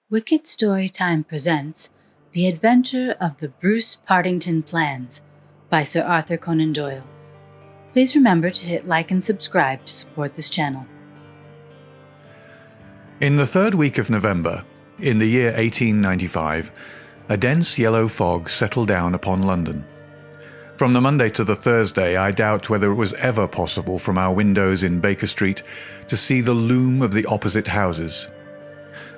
Wicked Storytime presents The Adventure of the Bruce Partington Plans by Sir Arthur Conan Doyle. Please remember to hit like and subscribe to support this channel. In the third week of November, in the year 1895, a dense yellow fog settled down upon London. From the Monday to the Thursday, I doubt whether it was ever possible from our windows in Baker Street to see the loom of the opposite houses.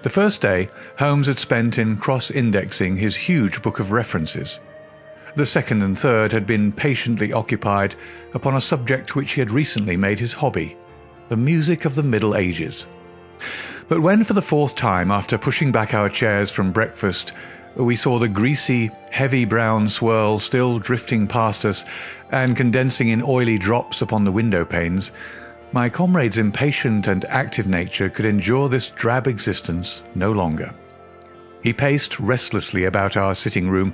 The first day, Holmes had spent in cross-indexing his huge book of references. The second and third had been patiently occupied upon a subject which he had recently made his hobby, the music of the Middle Ages. But when for the fourth time, after pushing back our chairs from breakfast, we saw the greasy, heavy brown swirl still drifting past us and condensing in oily drops upon the window panes, my comrade's impatient and active nature could endure this drab existence no longer. He paced restlessly about our sitting room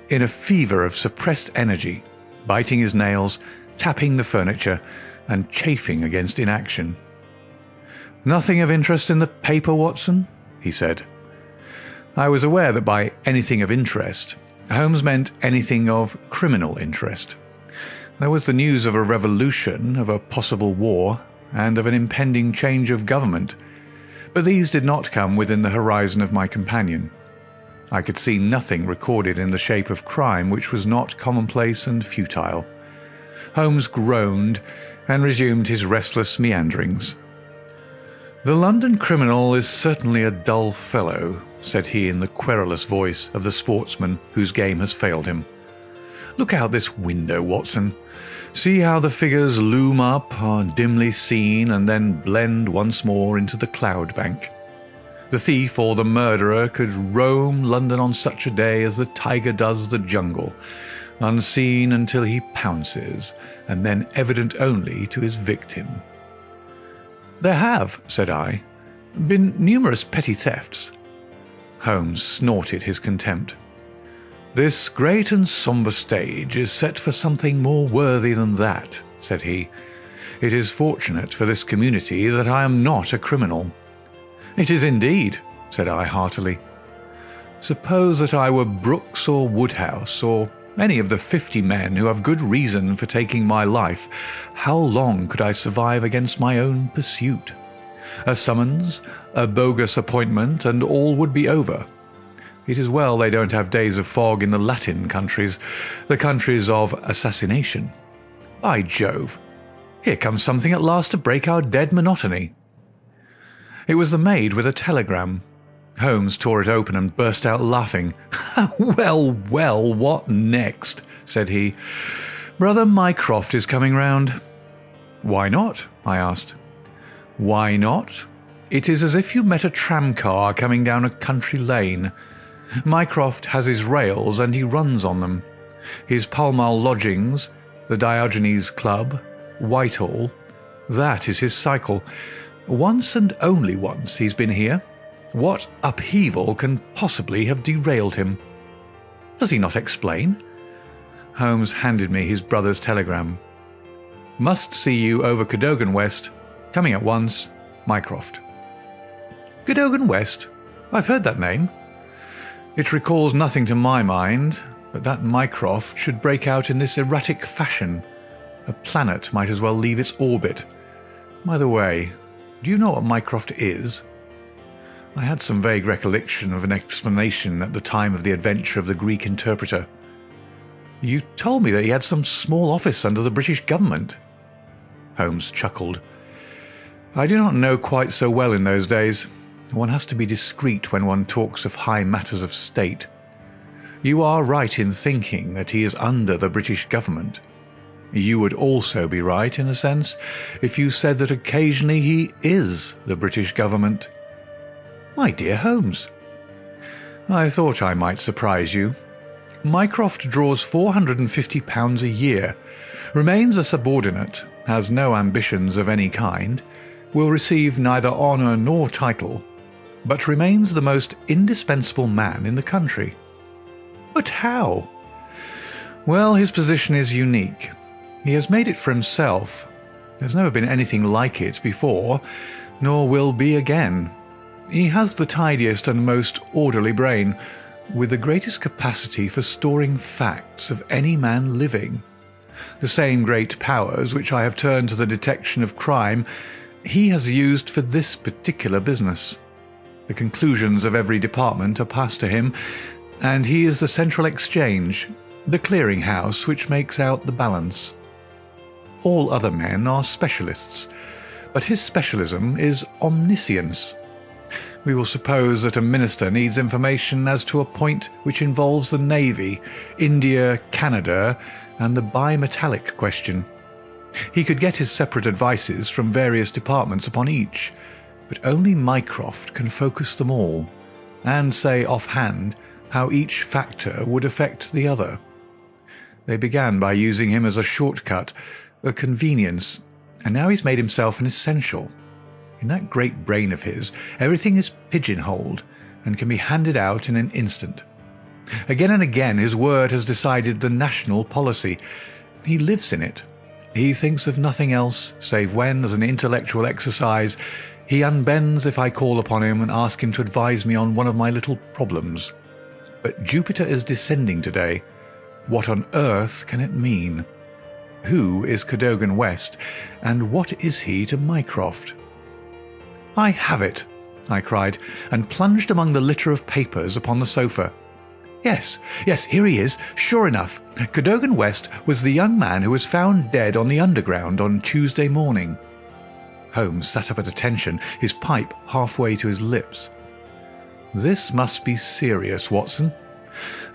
in a fever of suppressed energy, biting his nails, tapping the furniture, and chafing against inaction. "Nothing of interest in the paper, Watson?" he said. I was aware that by anything of interest, Holmes meant anything of criminal interest. There was the news of a revolution, of a possible war, and of an impending change of government, but these did not come within the horizon of my companion. I could see nothing recorded in the shape of crime which was not commonplace and futile. Holmes groaned and resumed his restless meanderings. "The London criminal is certainly a dull fellow," said he in the querulous voice of the sportsman whose game has failed him. "Look out this window, Watson. See how the figures loom up, are dimly seen, and then blend once more into the cloud bank. The thief or the murderer could roam London on such a day as the tiger does the jungle, unseen until he pounces, and then evident only to his victim." "There have," said I, "been numerous petty thefts." Holmes snorted his contempt. "This great and sombre stage is set for something more worthy than that," said he. "It is fortunate for this community that I am not a criminal." "It is indeed," said I heartily. "Suppose that I were Brooks or Woodhouse, or any of the 50 men who have good reason for taking my life, how long could I survive against my own pursuit? A summons, a bogus appointment, and all would be over. It is well they don't have days of fog in the Latin countries, the countries of assassination. By Jove, here comes something at last to break our dead monotony." It was the maid with a telegram. Holmes tore it open and burst out laughing. "Well, well, what next?" said he. "Brother Mycroft is coming round." "Why not?" I asked. "Why not? It is as if you met a tramcar coming down a country lane. Mycroft has his rails and he runs on them. His Pall Mall lodgings, the Diogenes Club, Whitehall, that is his cycle. Once and only once he's been here. What upheaval can possibly have derailed him? Does he not explain?" Holmes handed me his brother's telegram. "Must see you over Cadogan West. Coming at once. Mycroft." Cadogan West? I've heard that name. It recalls nothing to my mind, but that Mycroft should break out in this erratic fashion. A planet might as well leave its orbit. By the way, do you know what Mycroft is? I had some vague recollection of an explanation at the time of the adventure of the Greek interpreter. "You told me that he had some small office under the British government." Holmes chuckled. "I do not know quite so well in those days. One has to be discreet when one talks of high matters of state. You are right in thinking that he is under the British government. You would also be right, in a sense, if you said that occasionally he is the British government." "My dear Holmes." "I thought I might surprise you. Mycroft draws £450 a year, remains a subordinate, has no ambitions of any kind, will receive neither honour nor title, but remains the most indispensable man in the country." "But how?" "Well, his position is unique. He has made it for himself. There's never been anything like it before, nor will be again. He has the tidiest and most orderly brain, with the greatest capacity for storing facts of any man living. The same great powers which I have turned to the detection of crime, he has used for this particular business. The conclusions of every department are passed to him, and he is the central exchange, the clearing house which makes out the balance. All other men are specialists, but his specialism is omniscience. We will suppose that a minister needs information as to a point which involves the Navy, India, Canada, and the bimetallic question. He could get his separate advices from various departments upon each, but only Mycroft can focus them all, and say offhand how each factor would affect the other. They began by using him as a shortcut, a convenience, and now he's made himself an essential. In that great brain of his, everything is pigeonholed and can be handed out in an instant. Again and again his word has decided the national policy. He lives in it. He thinks of nothing else, save when, as an intellectual exercise, he unbends if I call upon him and ask him to advise me on one of my little problems. But Jupiter is descending today. What on earth can it mean? Who is Cadogan West, and what is he to Mycroft? "I have it," I cried, and plunged among the litter of papers upon the sofa. Yes, here he is, sure enough. Cadogan West was the young man who was found dead on the Underground on Tuesday morning. Holmes sat up at attention, his pipe halfway to his lips. "This must be serious, Watson.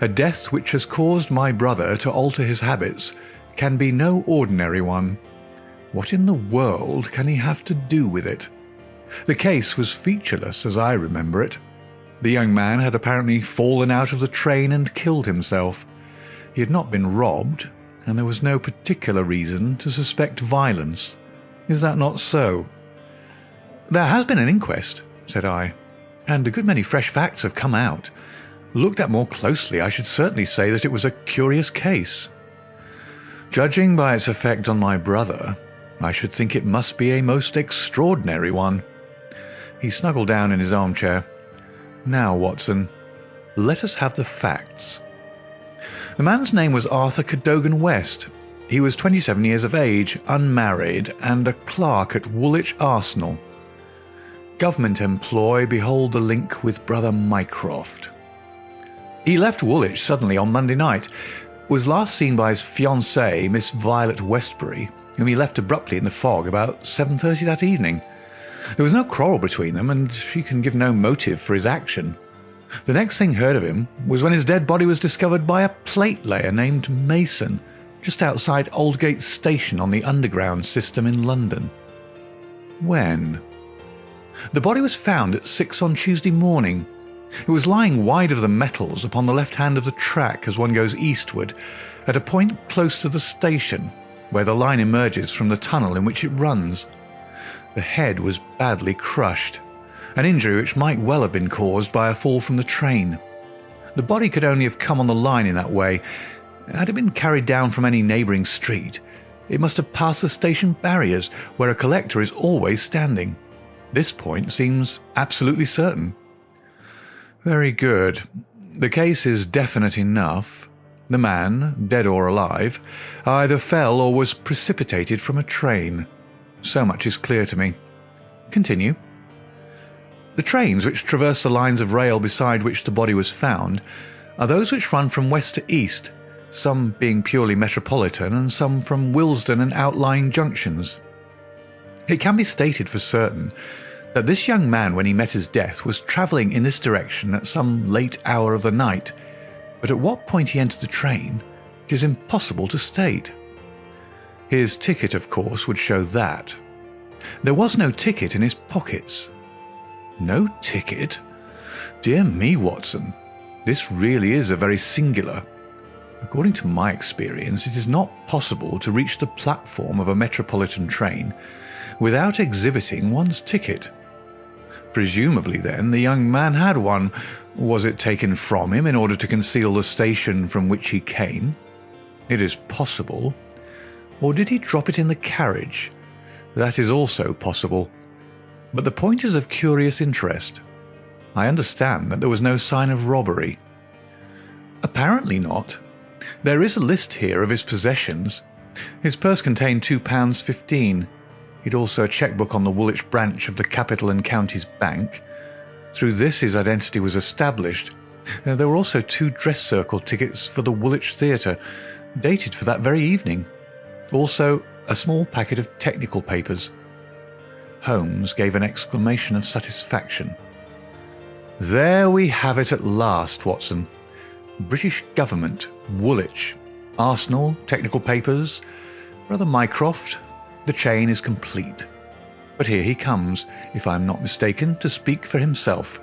A death which has caused my brother to alter his habits can be no ordinary one. What in the world can he have to do with it? The case was featureless as I remember it. The young man had apparently fallen out of the train and killed himself. He had not been robbed, and there was no particular reason to suspect violence. Is that not so?" "There has been an inquest," said I, "and a good many fresh facts have come out. Looked at more closely, I should certainly say that it was a curious case. Judging by its effect on my brother, I should think it must be a most extraordinary one." He snuggled down in his armchair. "Now, Watson, let us have the facts. The man's name was Arthur Cadogan West. He was 27 years of age, unmarried, and a clerk at Woolwich Arsenal. Government employ, behold the link with brother Mycroft. He left Woolwich suddenly on Monday night, was last seen by his fiancée, Miss Violet Westbury, whom he left abruptly in the fog about 7:30 that evening. There was no quarrel between them, and she can give no motive for his action. The next thing heard of him was when his dead body was discovered by a plate-layer named Mason, just outside Aldgate Station on the Underground system in London." "When?" "The body was found at 6 on Tuesday morning. It was lying wide of the metals upon the left hand of the track as one goes eastward, at a point close to the station, where the line emerges from the tunnel in which it runs. The head was badly crushed, an injury which might well have been caused by a fall from the train. The body could only have come on the line in that way. Had it been carried down from any neighbouring street, it must have passed the station barriers, where a collector is always standing. This point seems absolutely certain." "Very good. The case is definite enough. The man, dead or alive, either fell or was precipitated from a train. So much is clear to me. Continue." "The trains which traverse the lines of rail beside which the body was found are those which run from west to east, some being purely metropolitan and some from Willesden and outlying junctions. It can be stated for certain that this young man, when he met his death, was travelling in this direction at some late hour of the night, but at what point he entered the train it is impossible to state. His ticket, of course, would show that. There was no ticket in his pockets." "No ticket? Dear me, Watson, this really is a very singular. According to my experience, it is not possible to reach the platform of a metropolitan train without exhibiting one's ticket. Presumably, then, the young man had one. Was it taken from him in order to conceal the station from which he came? It is possible. Or did he drop it in the carriage? That is also possible. But the point is of curious interest. I understand that there was no sign of robbery." "Apparently not. There is a list here of his possessions. His purse contained £2.15. He'd also a chequebook on the Woolwich branch of the Capital and Counties Bank. Through this his identity was established. There were also 2 dress circle tickets for the Woolwich Theatre, dated for that very evening. Also a small packet of technical papers." Holmes gave an exclamation of satisfaction. "There we have it at last, Watson. British Government, Woolwich, Arsenal, technical papers. Brother Mycroft, the chain is complete. But here he comes, if I am not mistaken, to speak for himself."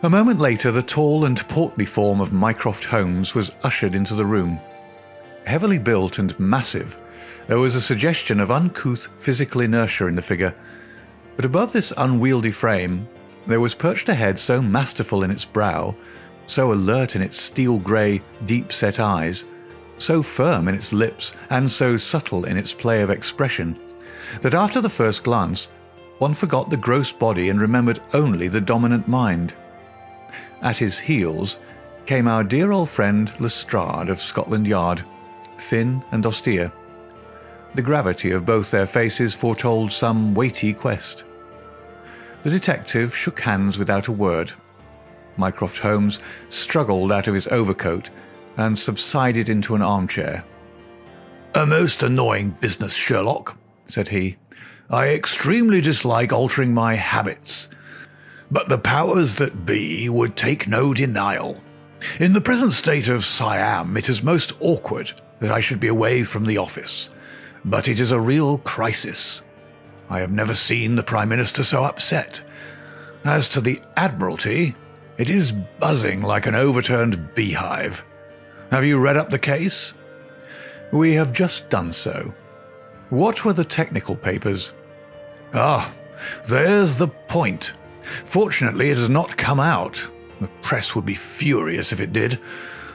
A moment later the tall and portly form of Mycroft Holmes was ushered into the room. Heavily built and massive, there was a suggestion of uncouth physical inertia in the figure, but above this unwieldy frame there was perched a head so masterful in its brow, so alert in its steel-grey, deep-set eyes, so firm in its lips and so subtle in its play of expression, that after the first glance one forgot the gross body and remembered only the dominant mind. At his heels came our dear old friend Lestrade of Scotland Yard, thin and austere. The gravity of both their faces foretold some weighty quest. The detective shook hands without a word. Mycroft Holmes struggled out of his overcoat and subsided into an armchair. "A most annoying business, Sherlock," said he. "I extremely dislike altering my habits. But the powers that be would take no denial. In the present state of Siam, it is most awkward that I should be away from the office. But it is a real crisis. I have never seen the Prime Minister so upset. As to the Admiralty, it is buzzing like an overturned beehive. Have you read up the case?" "We have just done so. What were the technical papers?" "Ah, there's the point. Fortunately, it has not come out. The press would be furious if it did.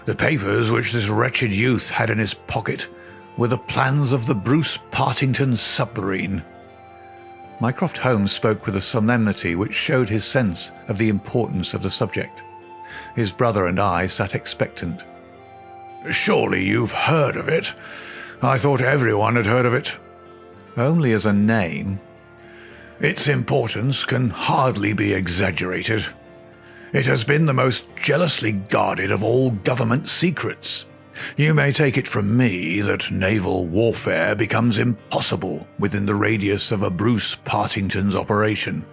The papers which this wretched youth had in his pocket were the plans of the Bruce Partington submarine." Mycroft Holmes spoke with a solemnity which showed his sense of the importance of the subject. His brother and I sat expectant. "Surely you've heard of it? I thought everyone had heard of it." "Only as a name." "Its importance can hardly be exaggerated. It has been the most jealously guarded of all government secrets. You may take it from me that naval warfare becomes impossible within the radius of a Bruce Partington's operation.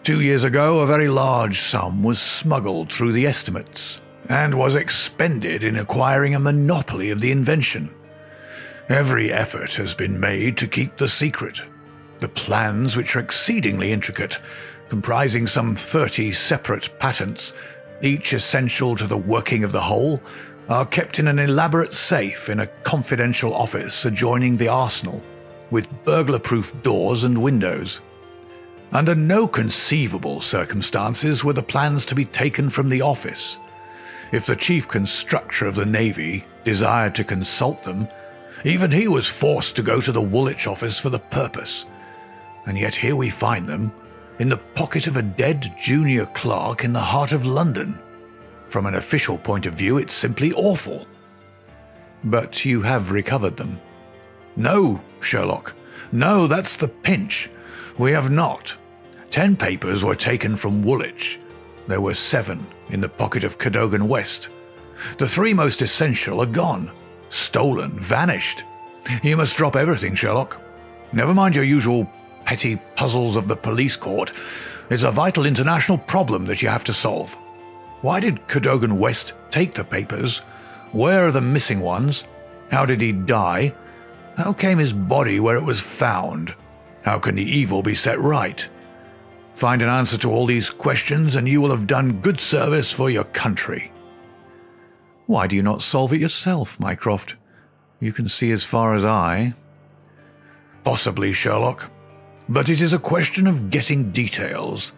2 years ago, a very large sum was smuggled through the estimates and was expended in acquiring a monopoly of the invention. Every effort has been made to keep the secret. The plans, which are exceedingly intricate, comprising some 30 separate patents, each essential to the working of the whole, are kept in an elaborate safe in a confidential office adjoining the arsenal, with burglar-proof doors and windows. Under no conceivable circumstances were the plans to be taken from the office. If the chief constructor of the Navy desired to consult them, even he was forced to go to the Woolwich office for the purpose. And yet here we find them, in the pocket of a dead junior clerk in the heart of London. From an official point of view, it's simply awful." "But you have recovered them?" "No, Sherlock. No, that's the pinch. We have not. 10 papers were taken from Woolwich. There were 7 in the pocket of Cadogan West. The 3 most essential are gone. Stolen, vanished. You must drop everything, Sherlock. Never mind your usual petty puzzles of the police court. It's a vital international problem that you have to solve. Why did Cadogan West take the papers? Where are the missing ones? How did he die? How came his body where it was found? How can the evil be set right? Find an answer to all these questions and you will have done good service for your country." "Why do you not solve it yourself, Mycroft? You can see as far as I." "Possibly, Sherlock. But it is a question of getting details.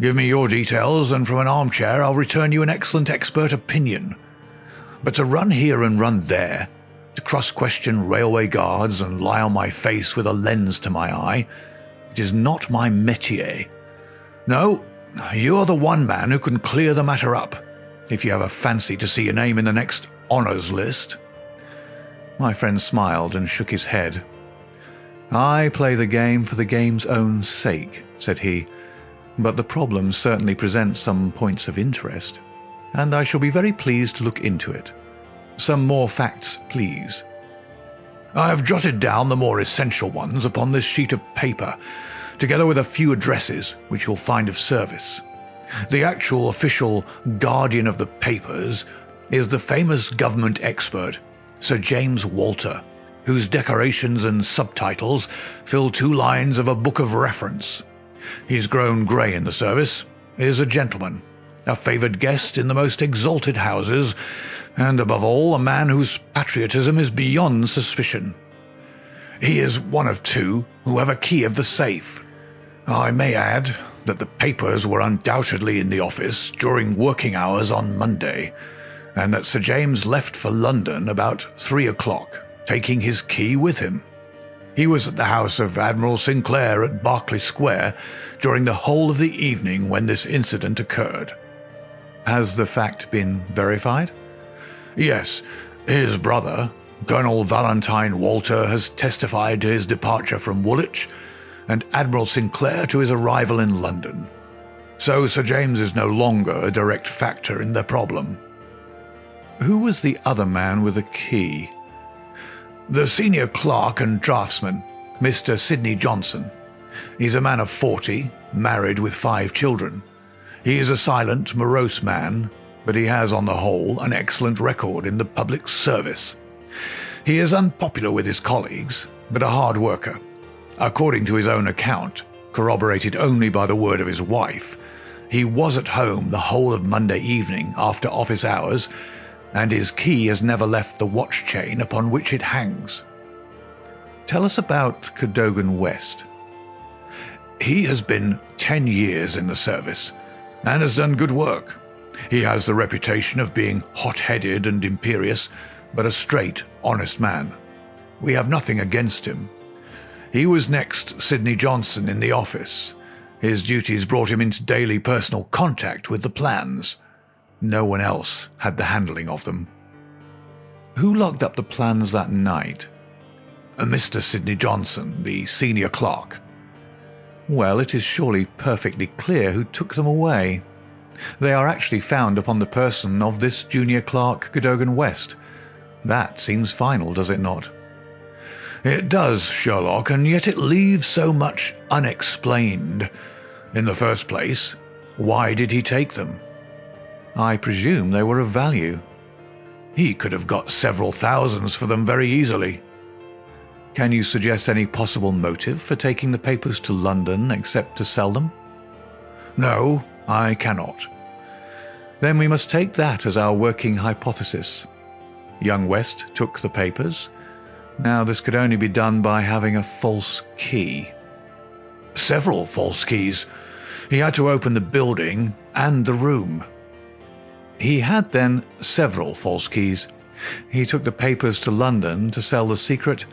Give me your details, and from an armchair I'll return you an excellent expert opinion. But to run here and run there, to cross-question railway guards and lie on my face with a lens to my eye, it is not my métier. No, You are the one man who can clear the matter up, if you have a fancy to see your name in the next honours list." My friend smiled and shook his head. "I play the game for the game's own sake," said he, "but the problem certainly presents some points of interest, and I shall be very pleased to look into it. Some more facts, please." "I have jotted down the more essential ones upon this sheet of paper, together with a few addresses which you'll find of service. The actual official guardian of the papers is the famous government expert, Sir James Walter, whose decorations and subtitles fill 2 lines of a book of reference. He's grown grey in the service, is a gentleman, a favoured guest in the most exalted houses, and above all a man whose patriotism is beyond suspicion. He is one of 2 who have a key of the safe. I may add that the papers were undoubtedly in the office during working hours on Monday, and that Sir James left for London about 3 o'clock, taking his key with him. He was at the house of Admiral Sinclair at Berkeley Square during the whole of the evening when this incident occurred." "Has the fact been verified?" "Yes. His brother, Colonel Valentine Walter, has testified to his departure from Woolwich, and Admiral Sinclair to his arrival in London. So Sir James is no longer a direct factor in the problem." "Who was the other man with the key?" "The senior clerk and draftsman, Mr. Sidney Johnson. He's a man of 40, married with 5 children. He is a silent, morose man, but he has on the whole an excellent record in the public service. He is unpopular with his colleagues, but a hard worker. According to his own account, corroborated only by the word of his wife, he was at home the whole of Monday evening after office hours, and his key has never left the watch chain upon which it hangs." "Tell us about Cadogan West." "He has been 10 years in the service, and has done good work. He has the reputation of being hot-headed and imperious, but a straight, honest man. We have nothing against him. He was next Sidney Johnson in the office. His duties brought him into daily personal contact with the plans. No one else had the handling of them." "Who locked up the plans that night?" "Mr. Sidney Johnson, the senior clerk." "Well, it is surely perfectly clear who took them away. They are actually found upon the person of this junior clerk, Cadogan West. That seems final, does it not?" "It does, Sherlock, and yet it leaves so much unexplained. In the first place, why did he take them?" "I presume they were of value." "He could have got several thousands for them very easily." "Can you suggest any possible motive for taking the papers to London except to sell them?" "No, I cannot." "Then we must take that as our working hypothesis. Young West took the papers. Now this could only be done by having a false key." "Several false keys. He had to open the building and the room." "He had, then, several false keys. He took the papers to London to sell the secret,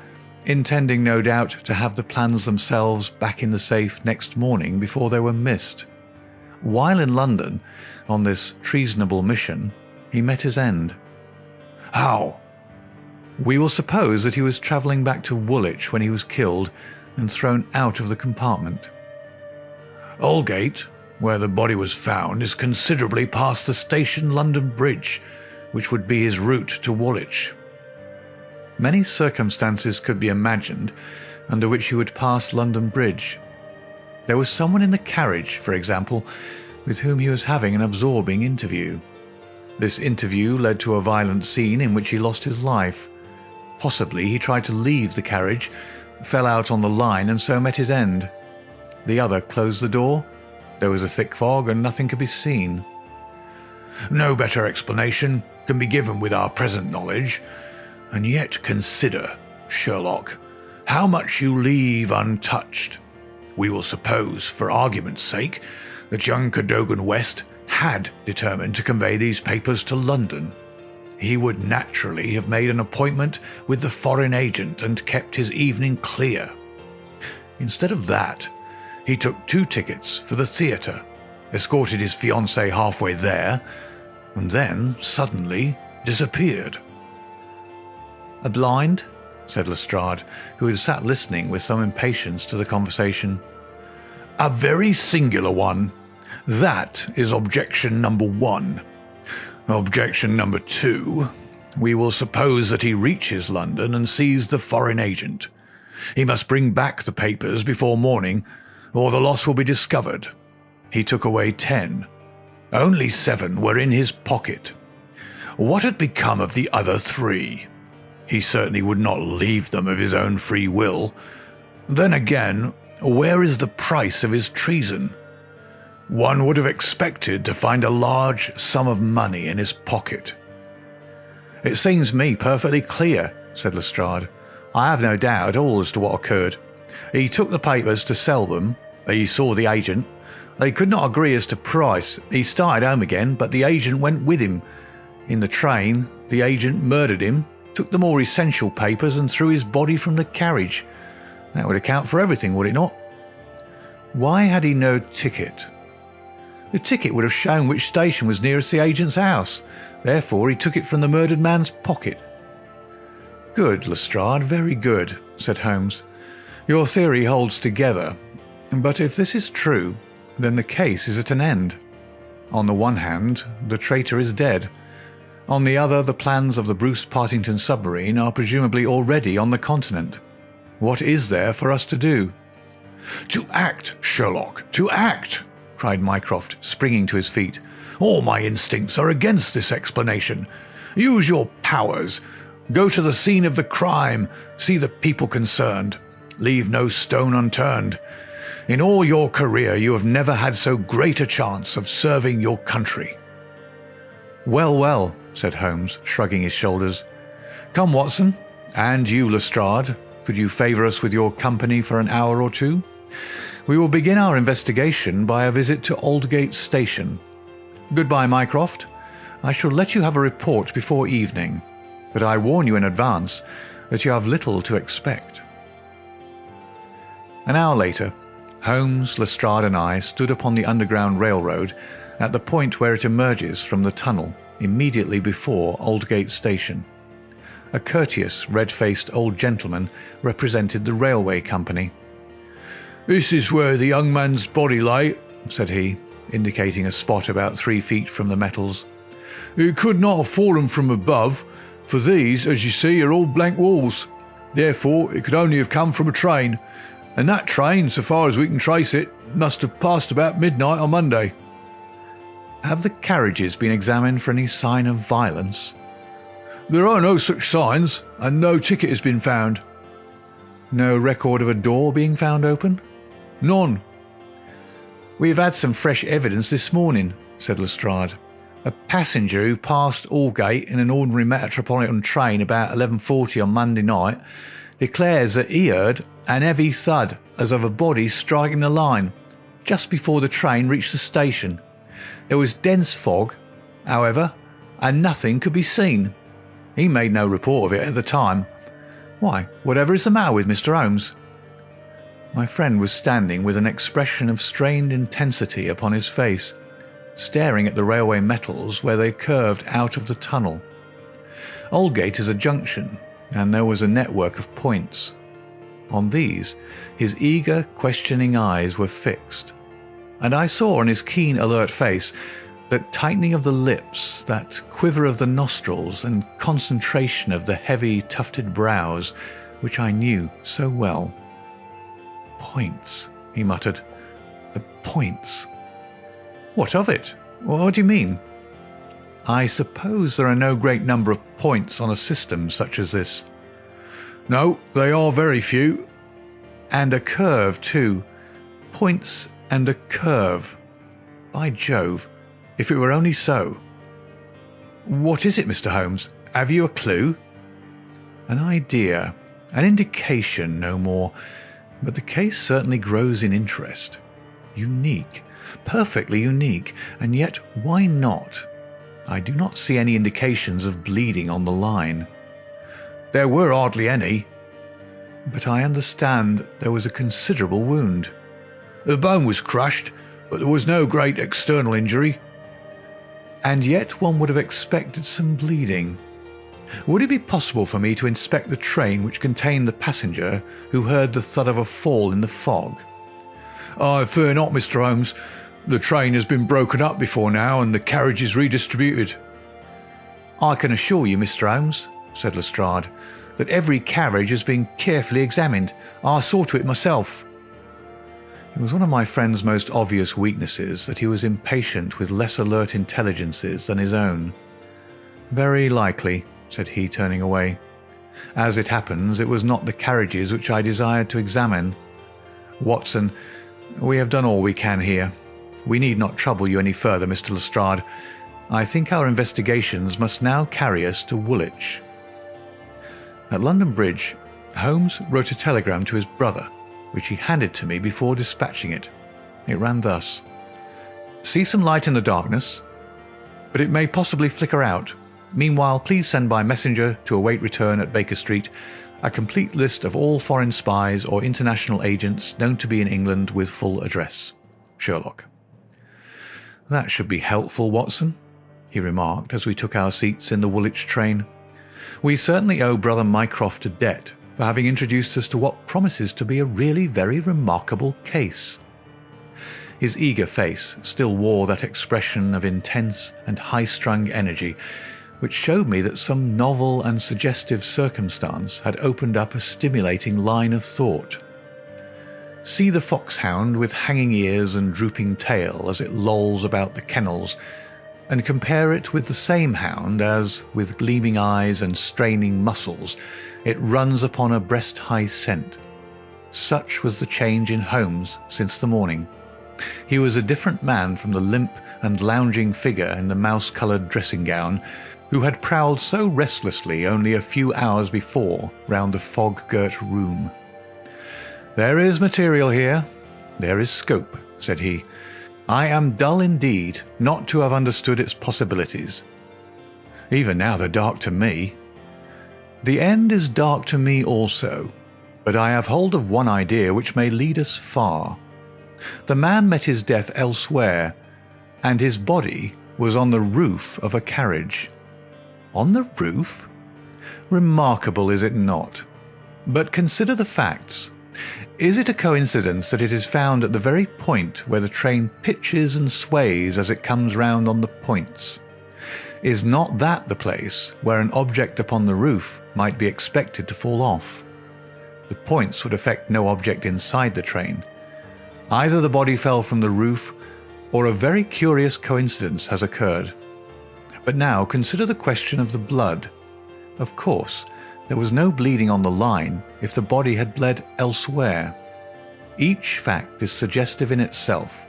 intending no doubt to have the plans themselves back in the safe next morning before they were missed. While in London, on this treasonable mission, he met his end." "How?" "We will suppose that he was travelling back to Woolwich when he was killed and thrown out of the compartment." "Aldgate, where the body was found, is considerably past the Station London Bridge, which would be his route to Woolwich." "Many circumstances could be imagined under which he would pass London Bridge. There was someone in the carriage, for example, with whom he was having an absorbing interview. This interview led to a violent scene in which he lost his life. Possibly he tried to leave the carriage, fell out on the line, and so met his end. The other closed the door. There was a thick fog, and nothing could be seen." "No better explanation can be given with our present knowledge. And yet consider, Sherlock, how much you leave untouched. We will suppose, for argument's sake, that young Cadogan West had determined to convey these papers to London. He would naturally have made an appointment with the foreign agent and kept his evening clear. Instead of that, he took 2 tickets for the theatre, escorted his fiancée halfway there, and then suddenly disappeared." "A blind?" said Lestrade, who had sat listening with some impatience to the conversation. "A very singular one. That is objection number 1. Objection number 2. We will suppose that he reaches London and sees the foreign agent. He must bring back the papers before morning, or the loss will be discovered. He took away 10. Only 7 were in his pocket. What had become of the other 3? He certainly would not leave them of his own free will. Then again, where is the price of his treason? One would have expected to find a large sum of money in his pocket." "It seems me perfectly clear," said Lestrade. "I have no doubt at all as to what occurred. He took the papers to sell them. He saw the agent. They could not agree as to price. He started home again, but the agent went with him. In the train, the agent murdered him, took the more essential papers and threw his body from the carriage. That would account for everything, would it not?" "Why had he no ticket?" "The ticket would have shown which station was nearest the agent's house. Therefore he took it from the murdered man's pocket." "Good, Lestrade, very good," said Holmes. "Your theory holds together. But if this is true, then the case is at an end. On the one hand, the traitor is dead. On the other, the plans of the Bruce Partington submarine are presumably already on the continent. What is there for us to do?" "To act, Sherlock, to act!" cried Mycroft, springing to his feet. "All my instincts are against this explanation. Use your powers. Go to the scene of the crime. See the people concerned. Leave no stone unturned. In all your career you have never had so great a chance of serving your country." "Well, well," said Holmes, shrugging his shoulders. "Come, Watson, and you, Lestrade, could you favour us with your company for an hour or two? We will begin our investigation by a visit to Aldgate Station. Goodbye, Mycroft. I shall let you have a report before evening, but I warn you in advance that you have little to expect." An hour later, Holmes, Lestrade and I stood upon the Underground Railroad at the point where it emerges from the tunnel immediately before Aldgate Station. A courteous, red-faced old gentleman represented the railway company. "This is where the young man's body lay," said he, indicating a spot about 3 feet from the metals. "It could not have fallen from above, for these, as you see, are all blank walls. Therefore it could only have come from a train, and that train, so far as we can trace it, must have passed about midnight on Monday." "Have the carriages been examined for any sign of violence?" "There are no such signs, and no ticket has been found." "No record of a door being found open?" "None." "We have had some fresh evidence this morning," said Lestrade. "A passenger who passed Aldgate in an ordinary Metropolitan train about 11:40 on Monday night declares that he heard an heavy thud as of a body striking the line just before the train reached the station. There was dense fog, however, and nothing could be seen. He made no report of it at the time. Why, whatever is the matter with Mr. Holmes?" My friend was standing with an expression of strained intensity upon his face, staring at the railway metals where they curved out of the tunnel. Aldgate is a junction, and there was a network of points. On these his eager, questioning eyes were fixed, and I saw on his keen, alert face that tightening of the lips, that quiver of the nostrils, and concentration of the heavy, tufted brows, which I knew so well. "Points," he muttered. "The points." "What of it? What do you mean?" "I suppose there are no great number of points on a system such as this." "No, they are very few." "And a curve, too. Points and a curve. By Jove, if it were only so." "What is it, Mr. Holmes? Have you a clue?" "An idea, an indication, no more. But the case certainly grows in interest. Unique, perfectly unique, and yet why not? I do not see any indications of bleeding on the line." "There were hardly any." "But I understand there was a considerable wound." "The bone was crushed, but there was no great external injury." "And yet one would have expected some bleeding. Would it be possible for me to inspect the train which contained the passenger who heard the thud of a fall in the fog?" "I fear not, Mr. Holmes. The train has been broken up before now, and the carriages redistributed." "I can assure you, Mr. Holmes," said Lestrade, "that every carriage has been carefully examined. I saw to it myself." It was one of my friend's most obvious weaknesses that he was impatient with less alert intelligences than his own. "Very likely," said he, turning away. "As it happens, it was not the carriages which I desired to examine. Watson, we have done all we can here. We need not trouble you any further, Mr. Lestrade. I think our investigations must now carry us to Woolwich." At London Bridge, Holmes wrote a telegram to his brother, which he handed to me before dispatching it. It ran thus: "See some light in the darkness, but it may possibly flicker out. Meanwhile, please send by messenger to await return at Baker Street a complete list of all foreign spies or international agents known to be in England with full address. Sherlock." "That should be helpful, Watson," he remarked as we took our seats in the Woolwich train. "We certainly owe Brother Mycroft a debt for having introduced us to what promises to be a really very remarkable case." His eager face still wore that expression of intense and high-strung energy which showed me that some novel and suggestive circumstance had opened up a stimulating line of thought. See the foxhound with hanging ears and drooping tail as it lolls about the kennels, and compare it with the same hound as, with gleaming eyes and straining muscles, it runs upon a breast-high scent. Such was the change in Holmes since the morning. He was a different man from the limp and lounging figure in the mouse-coloured dressing-gown who had prowled so restlessly only a few hours before round the fog-girt room. "There is material here. There is scope," said he. "I am dull indeed not to have understood its possibilities. Even now they're dark to me. The end is dark to me also, but I have hold of one idea which may lead us far. The man met his death elsewhere, and his body was on the roof of a carriage." "On the roof? Remarkable, is it not? But consider the facts. Is it a coincidence that it is found at the very point where the train pitches and sways as it comes round on the points? Is not that the place where an object upon the roof might be expected to fall off? The points would affect no object inside the train. Either the body fell from the roof, or a very curious coincidence has occurred. But now consider the question of the blood. Of course, there was no bleeding on the line if the body had bled elsewhere. Each fact is suggestive in itself.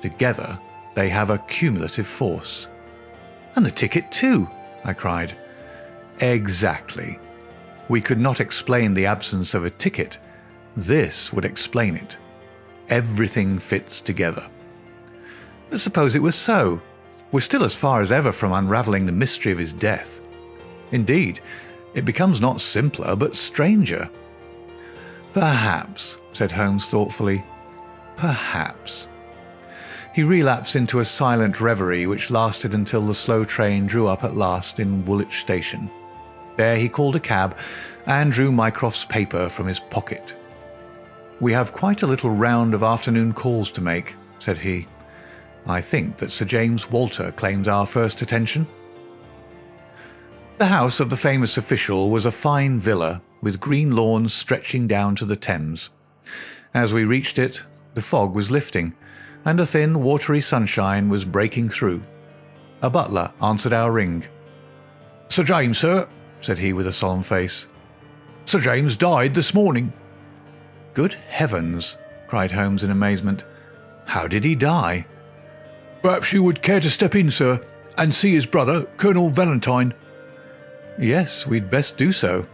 Together, they have a cumulative force." "And the ticket too," I cried. "Exactly. We could not explain the absence of a ticket. This would explain it. Everything fits together." "But suppose it was so? We're still as far as ever from unravelling the mystery of his death. Indeed, it becomes not simpler, but stranger." "Perhaps," said Holmes thoughtfully. "Perhaps." He relapsed into a silent reverie which lasted until the slow train drew up at last in Woolwich Station. There he called a cab and drew Mycroft's paper from his pocket. "We have quite a little round of afternoon calls to make," said he. "I think that Sir James Walter claims our first attention." The house of the famous official was a fine villa with green lawns stretching down to the Thames. As we reached it, the fog was lifting, and a thin, watery sunshine was breaking through. A butler answered our ring. "Sir James, sir," said he with a solemn face. "Sir James died this morning." "Good heavens!" cried Holmes in amazement. "How did he die?" "Perhaps you would care to step in, sir, and see his brother, Colonel Valentine." "Yes, we'd best do so."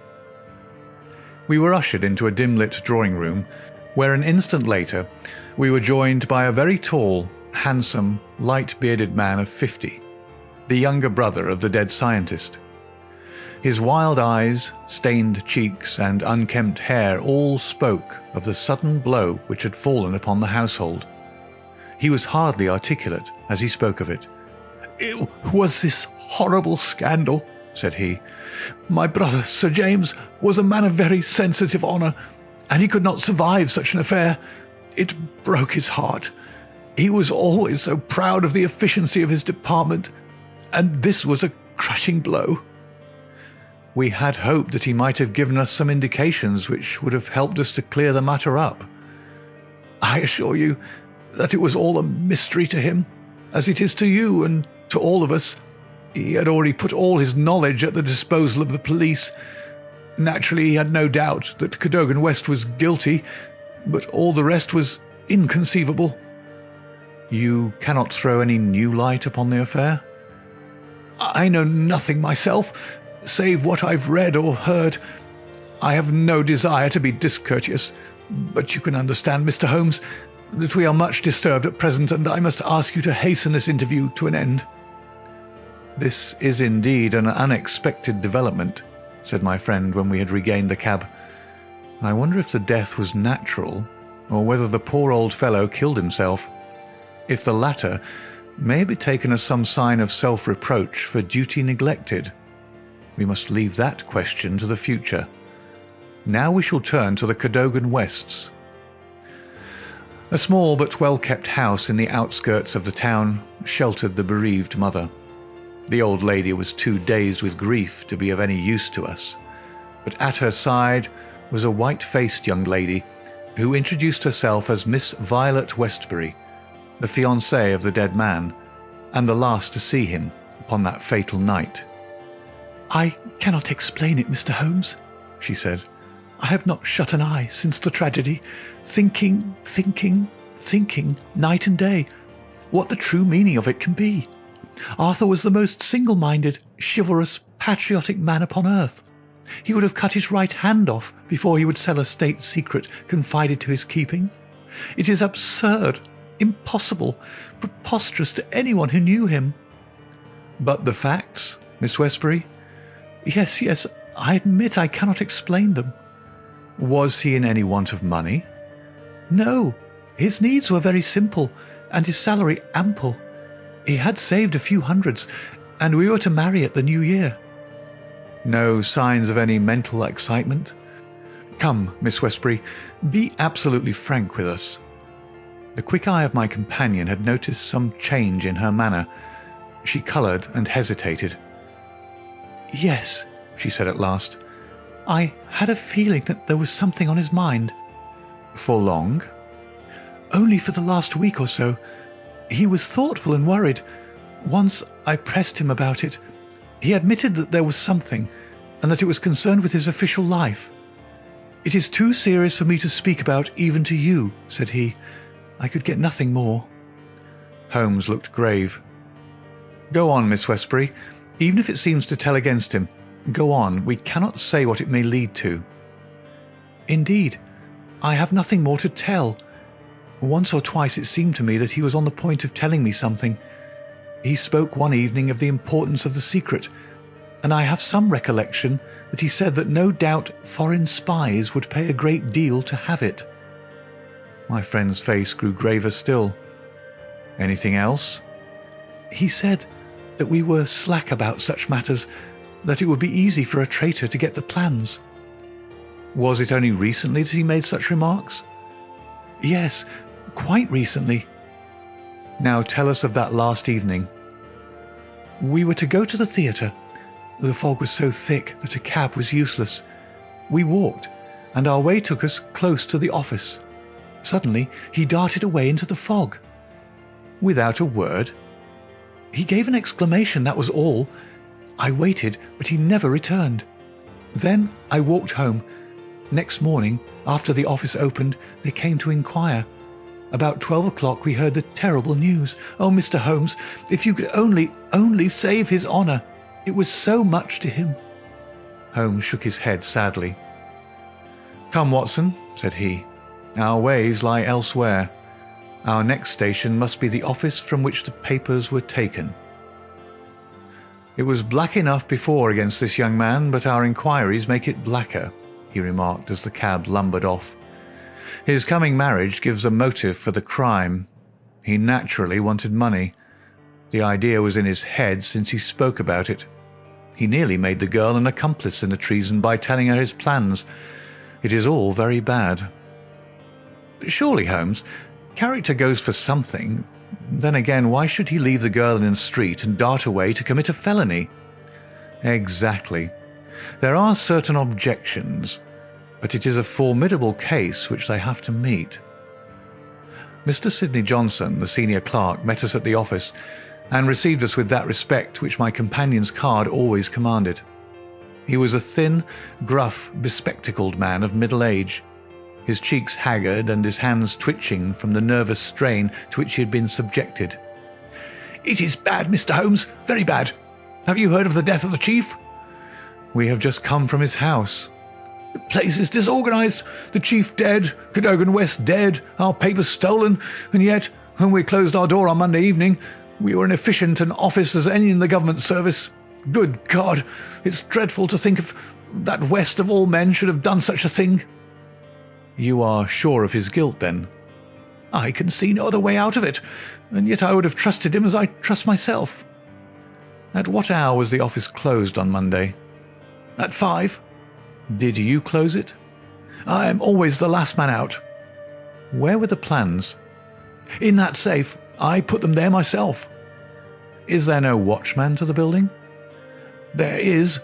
We were ushered into a dim-lit drawing-room, where an instant later we were joined by a very tall, handsome, light-bearded man of 50, the younger brother of the dead scientist. His wild eyes, stained cheeks, and unkempt hair all spoke of the sudden blow which had fallen upon the household. He was hardly articulate as he spoke of it. "It was this horrible scandal," said he. "My brother, Sir James, was a man of very sensitive honour, and he could not survive such an affair. It broke his heart. He was always so proud of the efficiency of his department, and this was a crushing blow." We had hoped that he might have given us some indications which would have helped us to clear the matter up. "I assure you that it was all a mystery to him, as it is to you and to all of us. He had already put all his knowledge at the disposal of the police. Naturally, he had no doubt that Cadogan West was guilty, but all the rest was inconceivable." "You cannot throw any new light upon the affair?" "I know nothing myself, save what I've read or heard. I have no desire to be discourteous, but you can understand, Mr. Holmes, that we are much disturbed at present, and I must ask you to hasten this interview to an end." "This is indeed an unexpected development," said my friend when we had regained the cab. "I wonder if the death was natural, or whether the poor old fellow killed himself. If the latter, may it be taken as some sign of self-reproach for duty neglected? We must leave that question to the future. Now we shall turn to the Cadogan Wests." A small but well-kept house in the outskirts of the town sheltered the bereaved mother. The old lady was too dazed with grief to be of any use to us, but at her side was a white-faced young lady who introduced herself as Miss Violet Westbury, the fiancée of the dead man, and the last to see him upon that fatal night. "I cannot explain it, Mr. Holmes," she said. "I have not shut an eye since the tragedy, thinking, night and day, what the true meaning of it can be. Arthur was the most single-minded, chivalrous, patriotic man upon earth. He would have cut his right hand off before he would sell a state secret confided to his keeping. It is absurd, impossible, preposterous to anyone who knew him." "But the facts, Miss Westbury?" Yes, I admit I cannot explain them." "Was he in any want of money?" "No, his needs were very simple, and his salary ample. He had saved a few hundreds, and we were to marry at the new year." "No signs of any mental excitement? Come, Miss Westbury, be absolutely frank with us." The quick eye of my companion had noticed some change in her manner. She coloured and hesitated. "Yes," she said at last. "I had a feeling that there was something on his mind." "For long?" "Only for the last week or so. He was thoughtful and worried. Once I pressed him about it. He admitted that there was something, and that it was concerned with his official life. 'It is too serious for me to speak about even to you,' said he. I could get nothing more." Holmes looked grave. "Go on, Miss Westbury. Even if it seems to tell against him, go on. We cannot say what it may lead to." "Indeed, I have nothing more to tell. Once or twice it seemed to me that he was on the point of telling me something. He spoke one evening of the importance of the secret, and I have some recollection that he said that no doubt foreign spies would pay a great deal to have it." My friend's face grew graver still. "Anything else?" "He said that we were slack about such matters, that it would be easy for a traitor to get the plans." "Was it only recently that he made such remarks?" "Yes, quite recently." "Now tell us of that last evening." "We were to go to the theatre. The fog was so thick that a cab was useless. We walked, and our way took us close to the office. Suddenly he darted away into the fog." "Without a word?" "He gave an exclamation, that was all. I waited, but he never returned. Then I walked home. Next morning, after the office opened, they came to inquire. About 12 o'clock we heard the terrible news. Oh, Mr. Holmes, if you could only save his honour. It was so much to him." Holmes shook his head sadly. "Come, Watson," said he. "Our ways lie elsewhere. Our next station must be the office from which the papers were taken." "It was black enough before against this young man, but our inquiries make it blacker," he remarked as the cab lumbered off. "His coming marriage gives a motive for the crime. He naturally wanted money. The idea was in his head since he spoke about it. He nearly made the girl an accomplice in the treason by telling her his plans. It is all very bad. Surely, Holmes, character goes for something. Then again, why should he leave the girl in the street and dart away to commit a felony? Exactly. There are certain objections, but it is a formidable case which they have to meet. Mr. Sidney Johnson, the senior clerk, met us at the office and received us with that respect which my companion's card always commanded. He was a thin, gruff, bespectacled man of middle age, his cheeks haggard and his hands twitching from the nervous strain to which he had been subjected. "It is bad, Mr. Holmes, very bad. Have you heard of the death of the chief?" "We have just come from his house." "The place is disorganized. The chief dead, Cadogan West dead, our papers stolen, and yet, when we closed our door on Monday evening, we were as efficient an office as any in the government service. Good God, it's dreadful to think of that West of all men should have done such a thing." "You are sure of his guilt, then?" "I can see no other way out of it, and yet I would have trusted him as I trust myself." "At what hour was the office closed on Monday?" "At 5. "Did you close it?" "I am always the last man out." "Where were the plans?" "In that safe. I put them there myself." "Is there no watchman to the building?" "There is,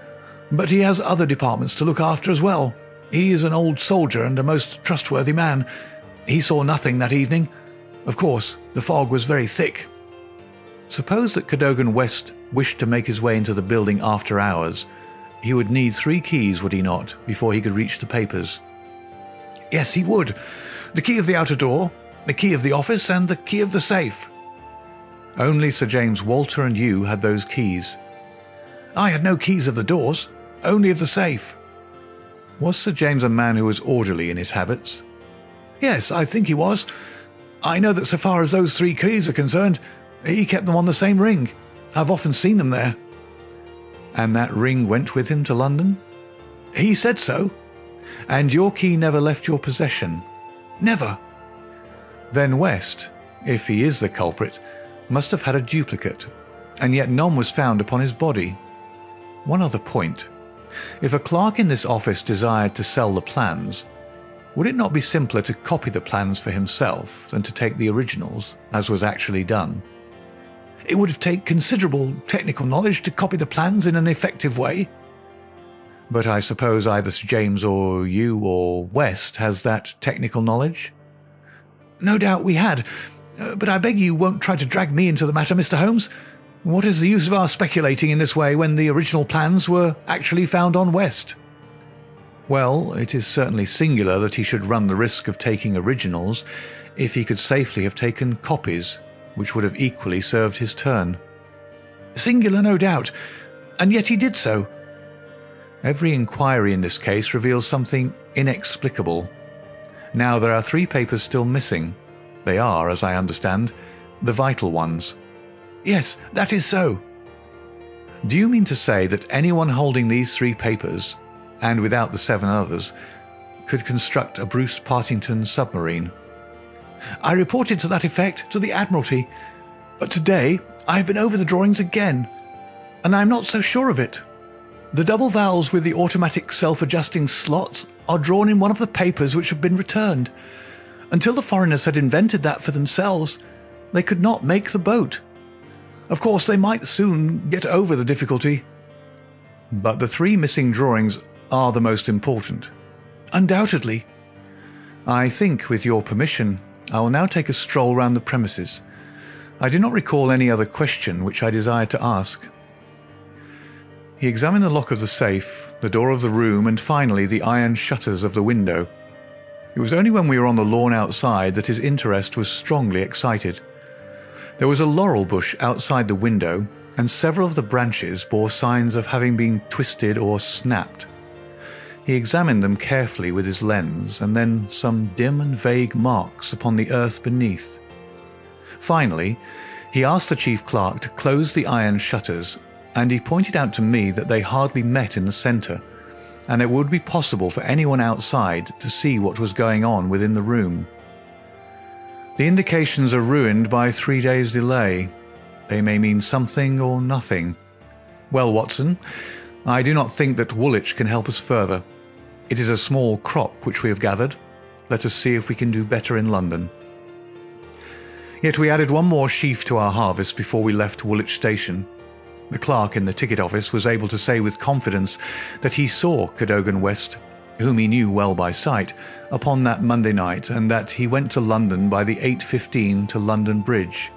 but he has other departments to look after as well. He is an old soldier and a most trustworthy man. He saw nothing that evening. Of course, the fog was very thick." "Suppose that Cadogan West wished to make his way into the building after hours. He would need 3 keys, would he not, before he could reach the papers?" "Yes, he would. The key of the outer door, the key of the office, and the key of the safe." "Only Sir James Walter and you had those keys?" "I had no keys of the doors, only of the safe." "Was Sir James a man who was orderly in his habits?" "Yes, I think he was. I know that so far as those 3 keys are concerned, he kept them on the same ring. I've often seen them there." "And that ring went with him to London?" "He said so." "And your key never left your possession?" "Never." "Then West, if he is the culprit, must have had a duplicate, and yet none was found upon his body. One other point. If a clerk in this office desired to sell the plans, would it not be simpler to copy the plans for himself than to take the originals, as was actually done?" "It would have taken considerable technical knowledge to copy the plans in an effective way." "But I suppose either Sir James or you or West has that technical knowledge?" "No doubt we had. But I beg you won't try to drag me into the matter, Mr. Holmes. What is the use of our speculating in this way when the original plans were actually found on West?" "Well, it is certainly singular that he should run the risk of taking originals if he could safely have taken copies, which would have equally served his turn." "Singular, no doubt, and yet he did so." "Every inquiry in this case reveals something inexplicable. Now, there are 3 papers still missing. They are, as I understand, the vital ones." "Yes, that is so." "Do you mean to say that anyone holding these 3 papers, and without the 7 others, could construct a Bruce Partington submarine?" "I reported to that effect to the Admiralty, but today I have been over the drawings again, and I am not so sure of it. The double valves with the automatic self-adjusting slots are drawn in one of the papers which have been returned. Until the foreigners had invented that for themselves, they could not make the boat. Of course, they might soon get over the difficulty." "But the 3 missing drawings are the most important." "Undoubtedly." "I think, with your permission, I will now take a stroll round the premises. I do not recall any other question which I desired to ask." He examined the lock of the safe, the door of the room, and finally the iron shutters of the window. It was only when we were on the lawn outside that his interest was strongly excited. There was a laurel bush outside the window, and several of the branches bore signs of having been twisted or snapped. He examined them carefully with his lens, and then some dim and vague marks upon the earth beneath. Finally, he asked the chief clerk to close the iron shutters, and he pointed out to me that they hardly met in the centre, and it would be possible for anyone outside to see what was going on within the room. The indications are ruined by 3 days' delay. They may mean something or nothing. Well, Watson, I do not think that Woolwich can help us further. It is a small crop which we have gathered. Let us see if we can do better in London. Yet we added one more sheaf to our harvest before we left Woolwich Station. The clerk in the ticket office was able to say with confidence that he saw Cadogan West, whom he knew well by sight, upon that Monday night, and that he went to London by the 8:15 to London Bridge.